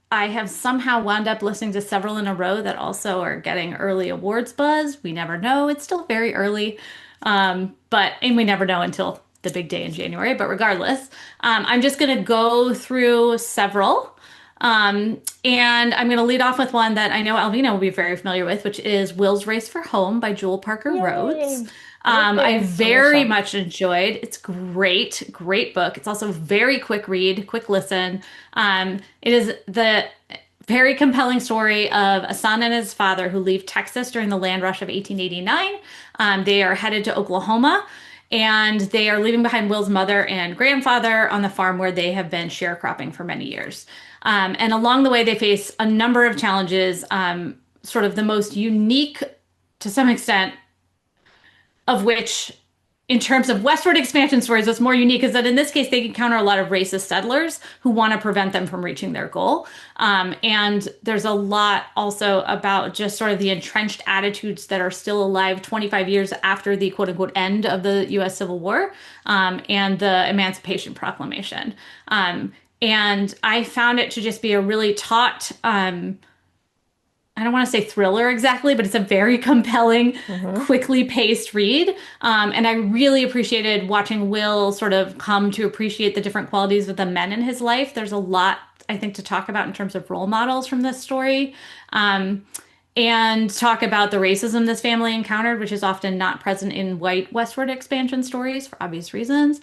I have somehow wound up listening to several in a row that also are getting early awards buzz. We never know. It's still very early. And we never know until the big day in January. But regardless, I'm just going to go through several. And I'm going to lead off with one that I know Alvina will be very familiar with, which is Will's Race for Home by Jewel Parker Rhodes. Yay. Right I there on the very shelf. much enjoyed. It's great, great book. It's also very quick read, quick listen. It is the very compelling story of a son and his father who leave Texas during the land rush of 1889. They are headed to Oklahoma and they are leaving behind Will's mother and grandfather on the farm where they have been sharecropping for many years. And along the way, they face a number of challenges, sort of the most unique to some extent of which in terms of westward expansion stories, what's more unique is that in this case, they encounter a lot of racist settlers who want to prevent them from reaching their goal. And there's a lot also about just sort of the entrenched attitudes that are still alive 25 years after the quote unquote end of the US Civil War and the Emancipation Proclamation. And I found it to just be a really taut, I don't want to say thriller exactly, but it's a very compelling, Hmm. quickly paced read. And I really appreciated watching Will sort of come to appreciate the different qualities of the men in his life. There's a lot, I think, to talk about in terms of role models from this story. And talk about the racism this family encountered, which is often not present in white westward expansion stories for obvious reasons.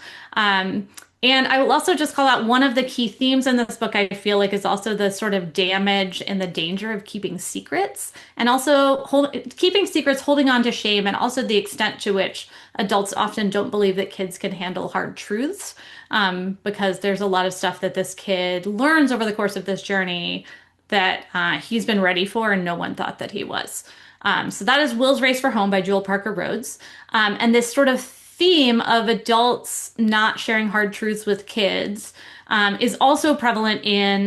And I will also just call out one of the key themes in this book, I feel like, is also the sort of damage and the danger of keeping secrets, and also keeping secrets, holding on to shame, and also the extent to which adults often don't believe that kids can handle hard truths, because there's a lot of stuff that this kid learns over the course of this journey that he's been ready for, and no one thought that he was. So that is Will's Race for Home by Jewel Parker Rhodes. And this sort of theme of adults not sharing hard truths with kids is also prevalent in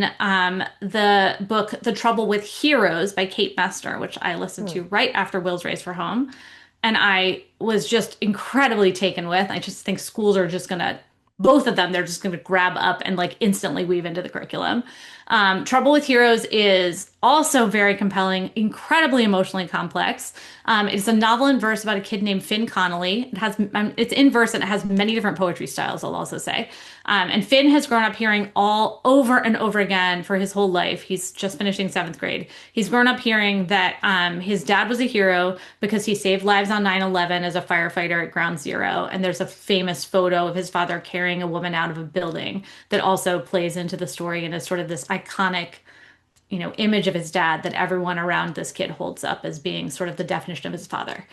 the book The Trouble with Heroes by Kate Mester, which I listened to right after Will's Race for Home. And I was just incredibly taken with. I just think schools are just going to, both of them, they're just going to grab up and like instantly weave into the curriculum. Trouble with Heroes is also very compelling, incredibly emotionally complex. It's a novel in verse about a kid named Finn Connolly. It's in verse and it has many different poetry styles, I'll also say. And Finn has grown up hearing all over and over again for his whole life. He's just finishing seventh grade. He's grown up hearing that his dad was a hero because he saved lives on 9/11 as a firefighter at Ground Zero. And there's a famous photo of his father carrying a woman out of a building that also plays into the story and is sort of this iconic, image of his dad that everyone around this kid holds up as being sort of the definition of his father.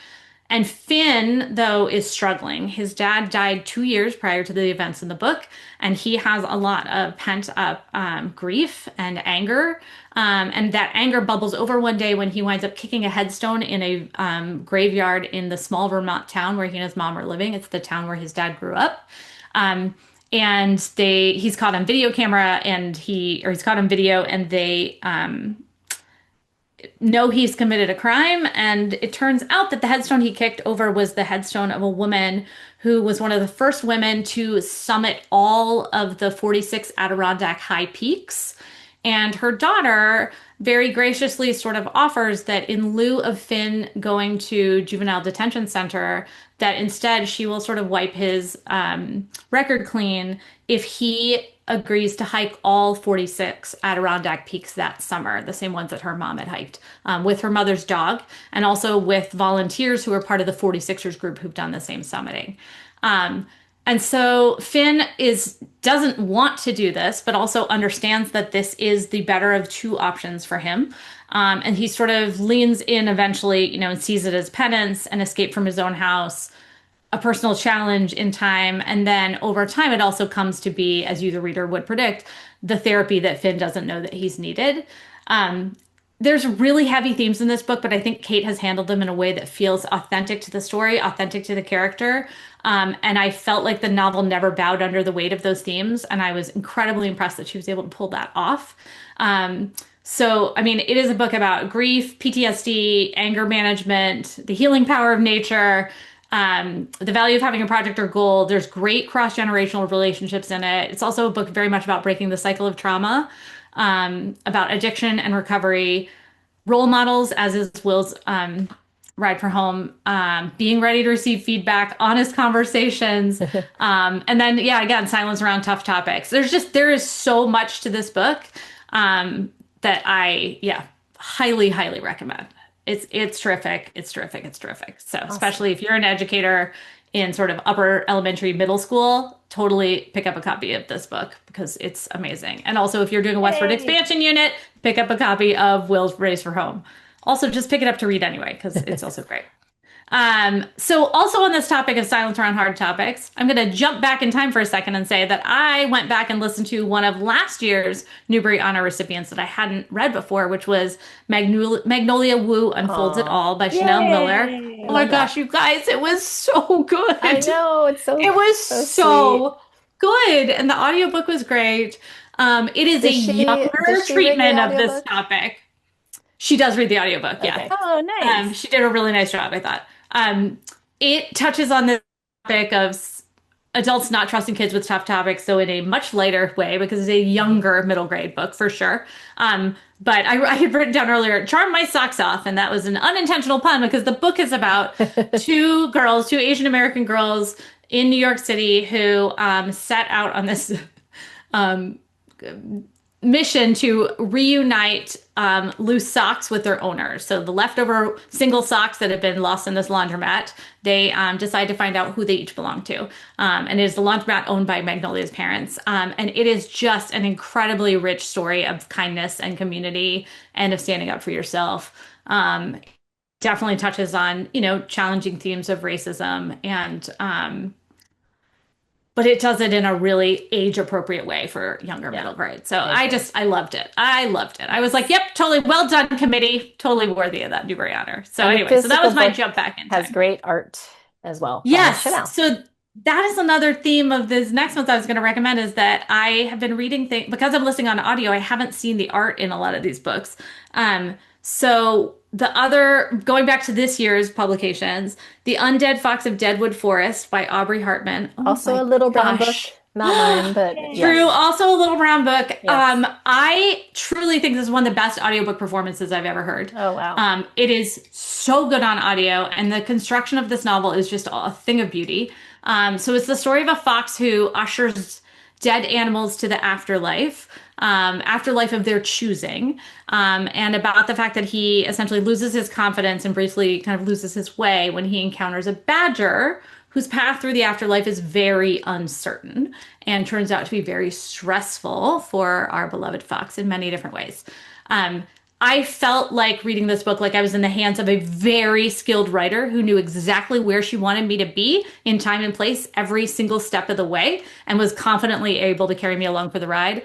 And Finn, though, is struggling. His dad died 2 years prior to the events in the book, and he has a lot of pent up grief and anger. And that anger bubbles over one day when he winds up kicking a headstone in a graveyard in the small Vermont town where he and his mom are living. It's the town where his dad grew up. And he's caught on video camera he's caught on video and they know he's committed a crime. And it turns out that the headstone he kicked over was the headstone of a woman who was one of the first women to summit all of the 46 Adirondack high peaks. And her daughter very graciously sort of offers that in lieu of Finn going to juvenile detention center, that instead she will sort of wipe his record clean if he agrees to hike all 46 Adirondack peaks that summer, the same ones that her mom had hiked, with her mother's dog, and also with volunteers who are part of the 46ers group who've done the same summiting. And so Finn is doesn't want to do this, but also understands that this is the better of two options for him. And he sort of leans in eventually, and sees it as penance and escape from his own house, a personal challenge in time. And then over time, it also comes to be, as you, the reader, would predict, the therapy that Finn doesn't know that he's needed. Um, there's really heavy themes in this book, but I think Kate has handled them in a way that feels authentic to the story, authentic to the character. And I felt like the novel never bowed under the weight of those themes. And I was incredibly impressed that she was able to pull that off. So, I mean, it is a book about grief, PTSD, anger management, the healing power of nature, the value of having a project or goal. There's great cross-generational relationships in it. It's also a book very much about breaking the cycle of trauma, about addiction and recovery, role models, as is Will's Ride for Home, being ready to receive feedback, honest conversations, and then, yeah, again, silence around tough topics. There is so much to this book that yeah, highly, highly recommend. It's terrific. It's terrific. It's terrific. So Awesome. especially if you're an educator in sort of upper elementary, middle school, totally pick up a copy of this book because it's amazing. And also if you're doing a Westward Yay. expansion unit, pick up a copy of Will's Race for Home. Also, just pick it up to read anyway because it's also great. So also on this topic of silence around hard topics, I'm going to jump back in time for a second and say that I went back and listened to one of last year's Newbery Honor recipients that I hadn't read before, which was Magnolia Wu Unfolds It Aw. All by Chanel Miller. I Yay. Oh my love gosh, that. you guys, it was so I good. know, it's It was so sweet. so good. And the audiobook was great. It is a Does younger she read the treatment of this audiobook? topic. She does read the audiobook, yeah. Okay. Oh, nice. She did a really nice job, I thought. It touches on the topic of adults not trusting kids with tough topics, so in a much lighter way, because it's a younger middle grade book for sure. But I had written down earlier, charm my socks off, and that was an unintentional pun because the book is about two girls, two Asian American girls in New York City who set out on this um, mission to reunite loose socks with their owners. So the leftover single socks that have been lost in this laundromat, they decide to find out who they each belong to. And it is the laundromat owned by Magnolia's parents. And it is just an incredibly rich story of kindness and community and of standing up for yourself. Definitely touches on, challenging themes of racism and but it does it in a really age appropriate way for younger Yeah, middle grade. So I agree. I loved it. I loved it. I was like, yep, totally well done, committee. Totally worthy of that Newbery Honor. So And the anyway, so that physical was my book jump back in has time. great art as well by Yes. Chanel. So that is another theme of this next month I was going to recommend is that I have been reading things because I'm listening on audio. I haven't seen the art in a lot of these books. So the other, going back to this year's publications, The Undead Fox of Deadwood Forest by Aubrey Hartman. Oh Also my a little brown book, gosh. not mine, but Yay. True. yes. Also a little brown book. Yes. I truly think this is one of the best audiobook performances I've ever heard. Oh, wow. It is so good on audio, and the construction of this novel is just a thing of beauty. So it's the story of a fox who ushers dead animals to the afterlife, afterlife of their choosing, and about the fact that he essentially loses his confidence and briefly kind of loses his way when he encounters a badger whose path through the afterlife is very uncertain and turns out to be very stressful for our beloved fox in many different ways. I felt like reading this book like I was in the hands of a very skilled writer who knew exactly where she wanted me to be in time and place every single step of the way and was confidently able to carry me along for the ride.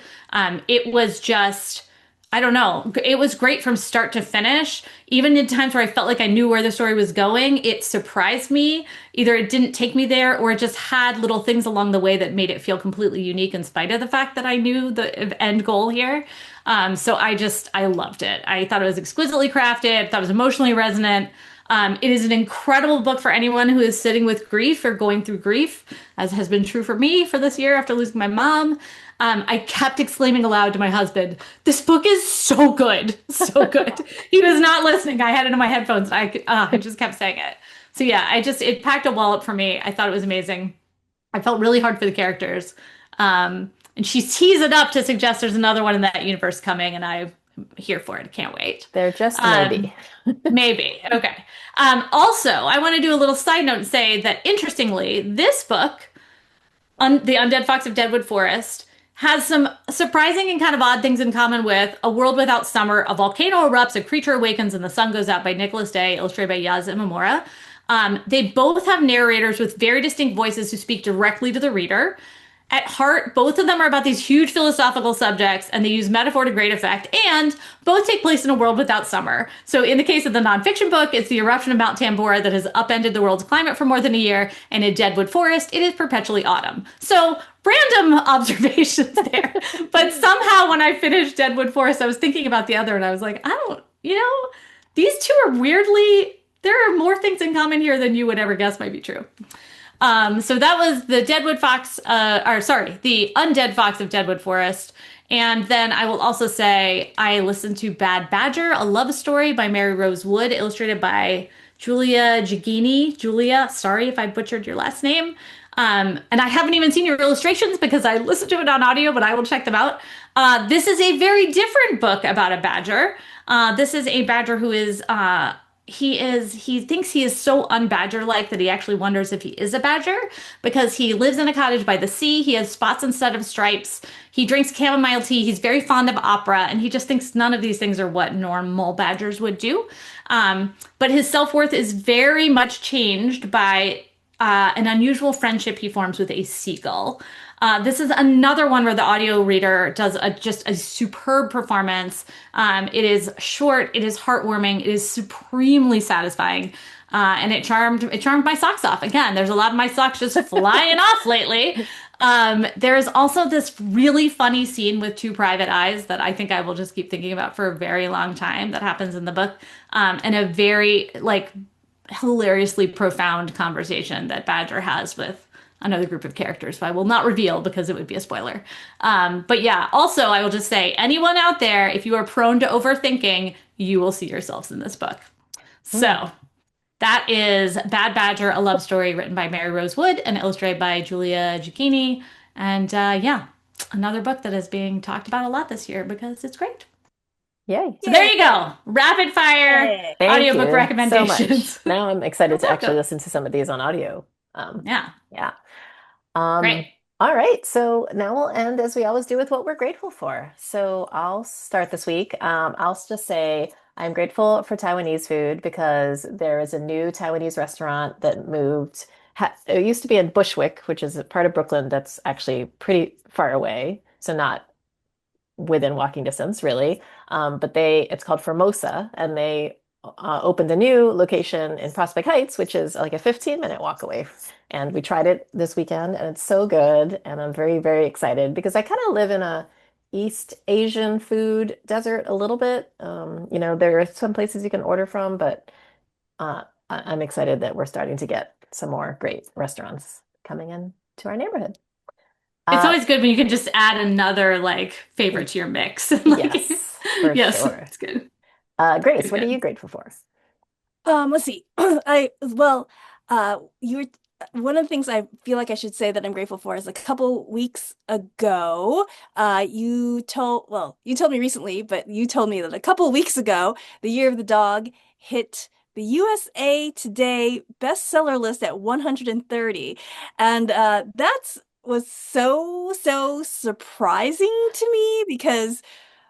It was just, I don't know, it was great from start to finish. Even in times where I felt like I knew where the story was going, it surprised me. Either it didn't take me there or it just had little things along the way that made it feel completely unique in spite of the fact that I knew the end goal here. So I loved it. I thought it was exquisitely crafted. I thought it was emotionally resonant. It is an incredible book for anyone who is sitting with grief or going through grief, as has been true for me for this year after losing my mom. I kept exclaiming aloud to my husband, "This book is so good, so good." He was not listening. I had it in my headphones. I just kept saying it. So yeah, it packed a wallop for me. I thought it was amazing. I felt really hard for the characters. And she teased it up to suggest there's another one in that universe coming, and I'm here for it. Can't wait. They're just Um, maybe. Maybe. Okay. Also, I want to do a little side note and say that interestingly, this book The Undead Fox of Deadwood Forest has some surprising and kind of odd things in common with A World Without Summer, A Volcano Erupts, A Creature Awakens, and the Sun Goes Out by Nicholas Day, illustrated by Yaz Imamura. They both have narrators with very distinct voices who speak directly to the reader. At heart, both of them are about these huge philosophical subjects, and they use metaphor to great effect, and both take place in a world without summer. So in the case of the nonfiction book, it's the eruption of Mount Tambora that has upended the world's climate for more than a year, and in Deadwood Forest, it is perpetually autumn. So random observations there. But somehow when I finished Deadwood Forest, I was thinking about the other, and I was like, I don't, these two are weirdly, there are more things in common here than you would ever guess might be true. So that was the the Undead Fox of Deadwood Forest. And then I will also say I listened to Bad Badger, a love story by Mary Rose Wood, illustrated by Julia Gigini. Julia, sorry if I butchered your last name. And I haven't even seen your illustrations because I listened to it on audio, but I will check them out. This is a very different book about a badger. This is a badger who is he thinks he is so unbadger-like that he actually wonders if he is a badger because he lives in a cottage by the sea. He has spots instead of stripes. He drinks chamomile tea. He's very fond of opera, and he just thinks none of these things are what normal badgers would do. But his self-worth is very much changed by an unusual friendship he forms with a seagull. This is another one where the audio reader does just a superb performance. It is short, it is heartwarming, it is supremely satisfying, and it charmed my socks off. Again, there's a lot of my socks just flying off lately. There's also this really funny scene with two private eyes that I think I will just keep thinking about for a very long time that happens in the book, and a very hilariously profound conversation that Badger has with another group of characters, but I will not reveal because it would be a spoiler. But yeah, also I will just say, anyone out there, if you are prone to overthinking, you will see yourselves in this book. So that is Bad Badger, a love story written by Mary Rose Wood and illustrated by Julia Gicchini. And yeah, another book that is being talked about a lot this year because it's great. Yay. So there you go. Rapid fire Thank audiobook you recommendations. so much. Now I'm excited to You're actually welcome. listen to some of these on audio. Yeah, Yeah. great. All right. So now we'll end as we always do with what we're grateful for. So I'll start this week. I'll just say I'm grateful for Taiwanese food because there is a new Taiwanese restaurant that moved. It used to be in Bushwick, which is a part of Brooklyn that's actually pretty far away. So not within walking distance, really. But it's called Formosa, and they opened a new location in Prospect Heights, which is like a 15-minute walk away. And we tried it this weekend, and it's so good. And I'm very, very excited because I kind of live in a East Asian food desert a little bit. There are some places you can order from, but I'm excited that we're starting to get some more great restaurants coming in to our neighborhood. It's Uh, always good when you can just add another favorite to your mix. yes, for Yes, sure. it's good. Grace, Good, what are good. you grateful for? Let's see. You were one of the things I feel like I should say that I'm grateful for is a couple weeks ago, you told me recently, but you told me that a couple weeks ago, the Year of the Dog hit the USA Today bestseller list at 130. And that's was so surprising to me because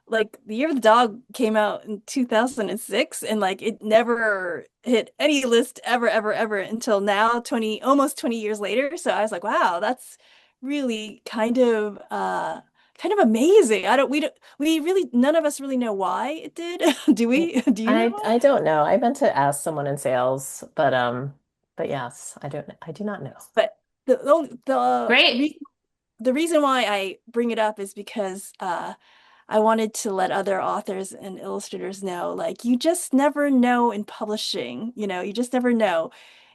the Year of the Dog came out in 2006 and it never hit any list ever until now, 20 almost 20 years later. So I was like, wow, that's really kind of amazing. We really none of us really know why it did. Do Mm, we? Do you know? I don't know. I meant to ask someone in sales, but yes, I do not know. But Great. the reason why I bring it up is because I wanted to let other authors and illustrators know, you just never know in publishing, you just never know.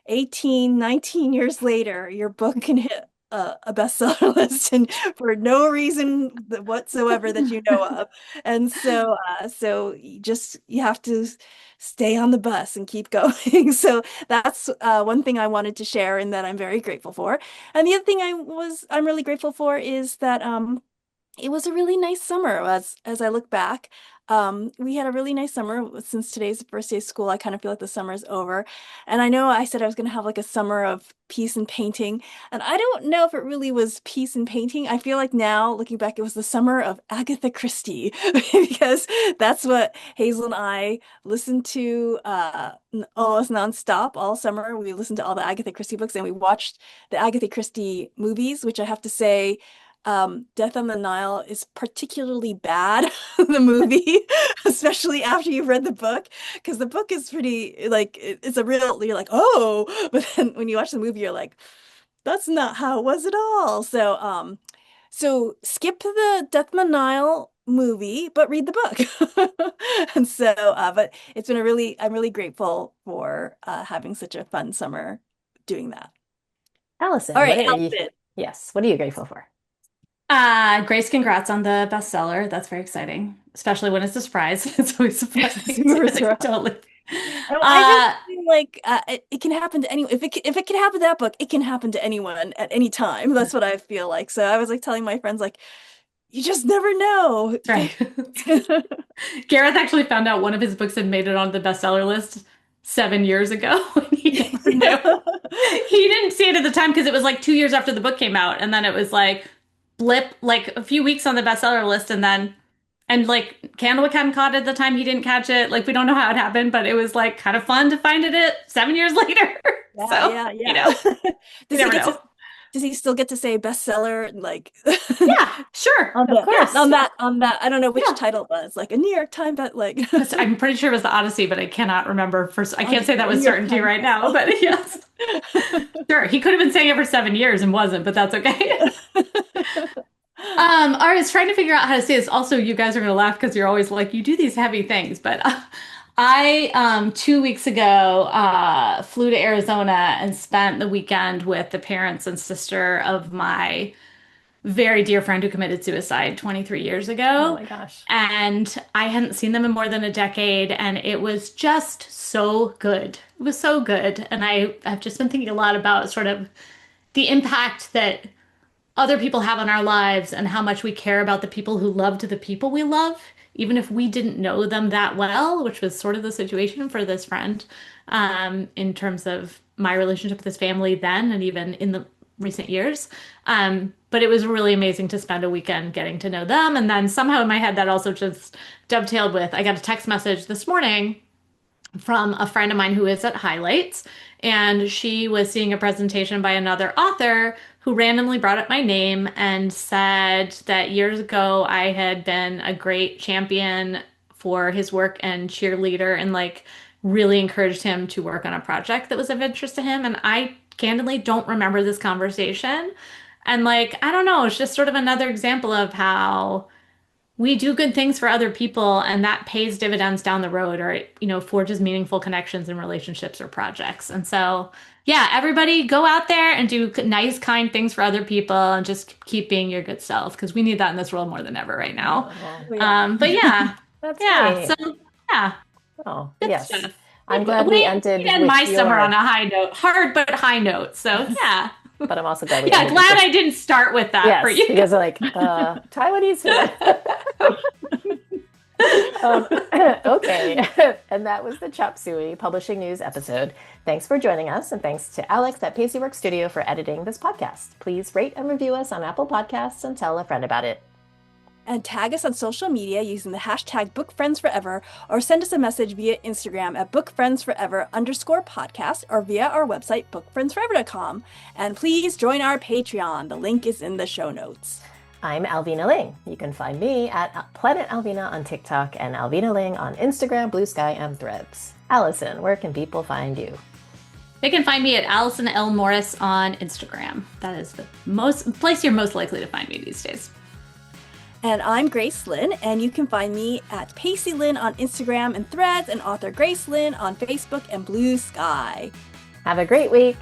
18, 19 years later, your book can hit a bestseller list and for no reason whatsoever that you know of. And so you have to stay on the bus and keep going. So that's one thing I wanted to share and that I'm very grateful for. And the other thing I'm really grateful for is that it was a really nice summer as I look back. We had a really nice summer. Since today's the first day of school, I kind of feel like the summer is over. And I know I said I was going to have like a summer of peace and painting. And I don't know if it really was peace and painting. I feel like now, looking back, it was the summer of Agatha Christie because that's what Hazel and I listened to almost nonstop all summer. We listened to all the Agatha Christie books and we watched the Agatha Christie movies, which I have to say, Death on the Nile is particularly bad, the movie, especially after you've read the book, because the book is pretty like it's a real, you're like, oh, but then when you watch the movie, you're like, that's not how it was at all. So skip the Death on the Nile movie, but read the book. And so, but it's been I'm really grateful for having such a fun summer doing that. Allison, All right, what are you? Alvin. Yes, what are you grateful for? Grace, congrats on the bestseller. That's very exciting, especially when it's a surprise. It's always surprising. Super surprised. Totally. I Uh, really feel like it can happen to anyone. If it can happen to that book, it can happen to anyone at any time. That's what I feel like. So I was like telling my friends, like, you just never know. right. Gareth actually found out one of his books had made it onto the bestseller list 7 years ago. And he never knew. He didn't see it at the time because it was like 2 years after the book came out, and then it was like blip, like a few weeks on the bestseller list, and like Candlewick hadn't caught it at the time. He didn't catch it. Like we don't know how it happened, but it was like kind of fun to find it 7 years later. Yeah, So yeah, you yeah. know, you Does he never get know. does he still get to say bestseller like Yeah, sure, Of course. on that I don't know which yeah. title it was, like a New York Times, but like I'm pretty sure it was the Odyssey, but I cannot remember. I can't say Odyssey, that a with New York certainty Times right now, bestseller. but yes, sure. He could have been saying it for 7 years and wasn't, but that's okay. I was trying to figure out how to say this. Also, you guys are gonna laugh because you're always like, you do these heavy things, but I 2 weeks ago flew to Arizona and spent the weekend with the parents and sister of my very dear friend who committed suicide 23 years Oh ago. my gosh. And I hadn't seen them in more than a decade, and it was just so good. It was so good. And I've just been thinking a lot about sort of the impact that other people have on our lives and how much we care about the people who loved the people we love, even if we didn't know them that well, which was sort of the situation for this friend, in terms of my relationship with his family then and even in the recent years. But it was really amazing to spend a weekend getting to know them. And then somehow in my head, that also just dovetailed with I got a text message this morning from a friend of mine who is at Highlights, and she was seeing a presentation by another author who randomly brought up my name and said that years ago I had been a great champion for his work and cheerleader and like really encouraged him to work on a project that was of interest to him. And I candidly don't remember this conversation. And like, I don't know, it's just sort of another example of how we do good things for other people and that pays dividends down the road or forges meaningful connections in relationships or projects. And so yeah, everybody go out there and do nice kind things for other people and just keep being your good self because we need that in this world more than ever right now. Oh, Yeah. But yeah, that's yeah, great. so yeah, Oh, good yes. stuff. I'm glad we We ended end with my summer on your, a high note, hard but high note. So yeah, but I'm also glad we yeah, ended with glad your, I didn't start with that for yes, you. because like, Taiwanese food. Okay. And that was the Chop Suey Publishing News episode. Thanks for joining us, and thanks to Alex at Paceyworks Studio for editing this podcast. Please rate and review us on Apple Podcasts and tell a friend about it. And tag us on social media using the hashtag BookFriendsForever, or send us a message via Instagram at BookFriendsForever_podcast or via our website, BookFriendsForever.com. And please join our Patreon. The link is in the show notes. I'm Alvina Ling. You can find me at Planet Alvina on TikTok and Alvina Ling on Instagram, Blue Sky, and Threads. Allison, where can people find you? They can find me at Alison L. Morris on Instagram. That is the place you're most likely to find me these days. And I'm Grace Lin, and you can find me at Pacey Lin on Instagram and Threads, and author Grace Lin on Facebook and Blue Sky. Have a great week.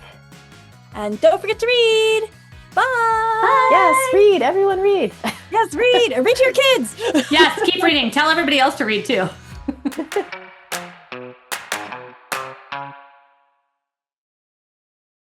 And don't forget to read. Bye. Yes, read. Everyone read. Yes, read. Read to your kids. Yes, keep reading. Tell everybody else to read too.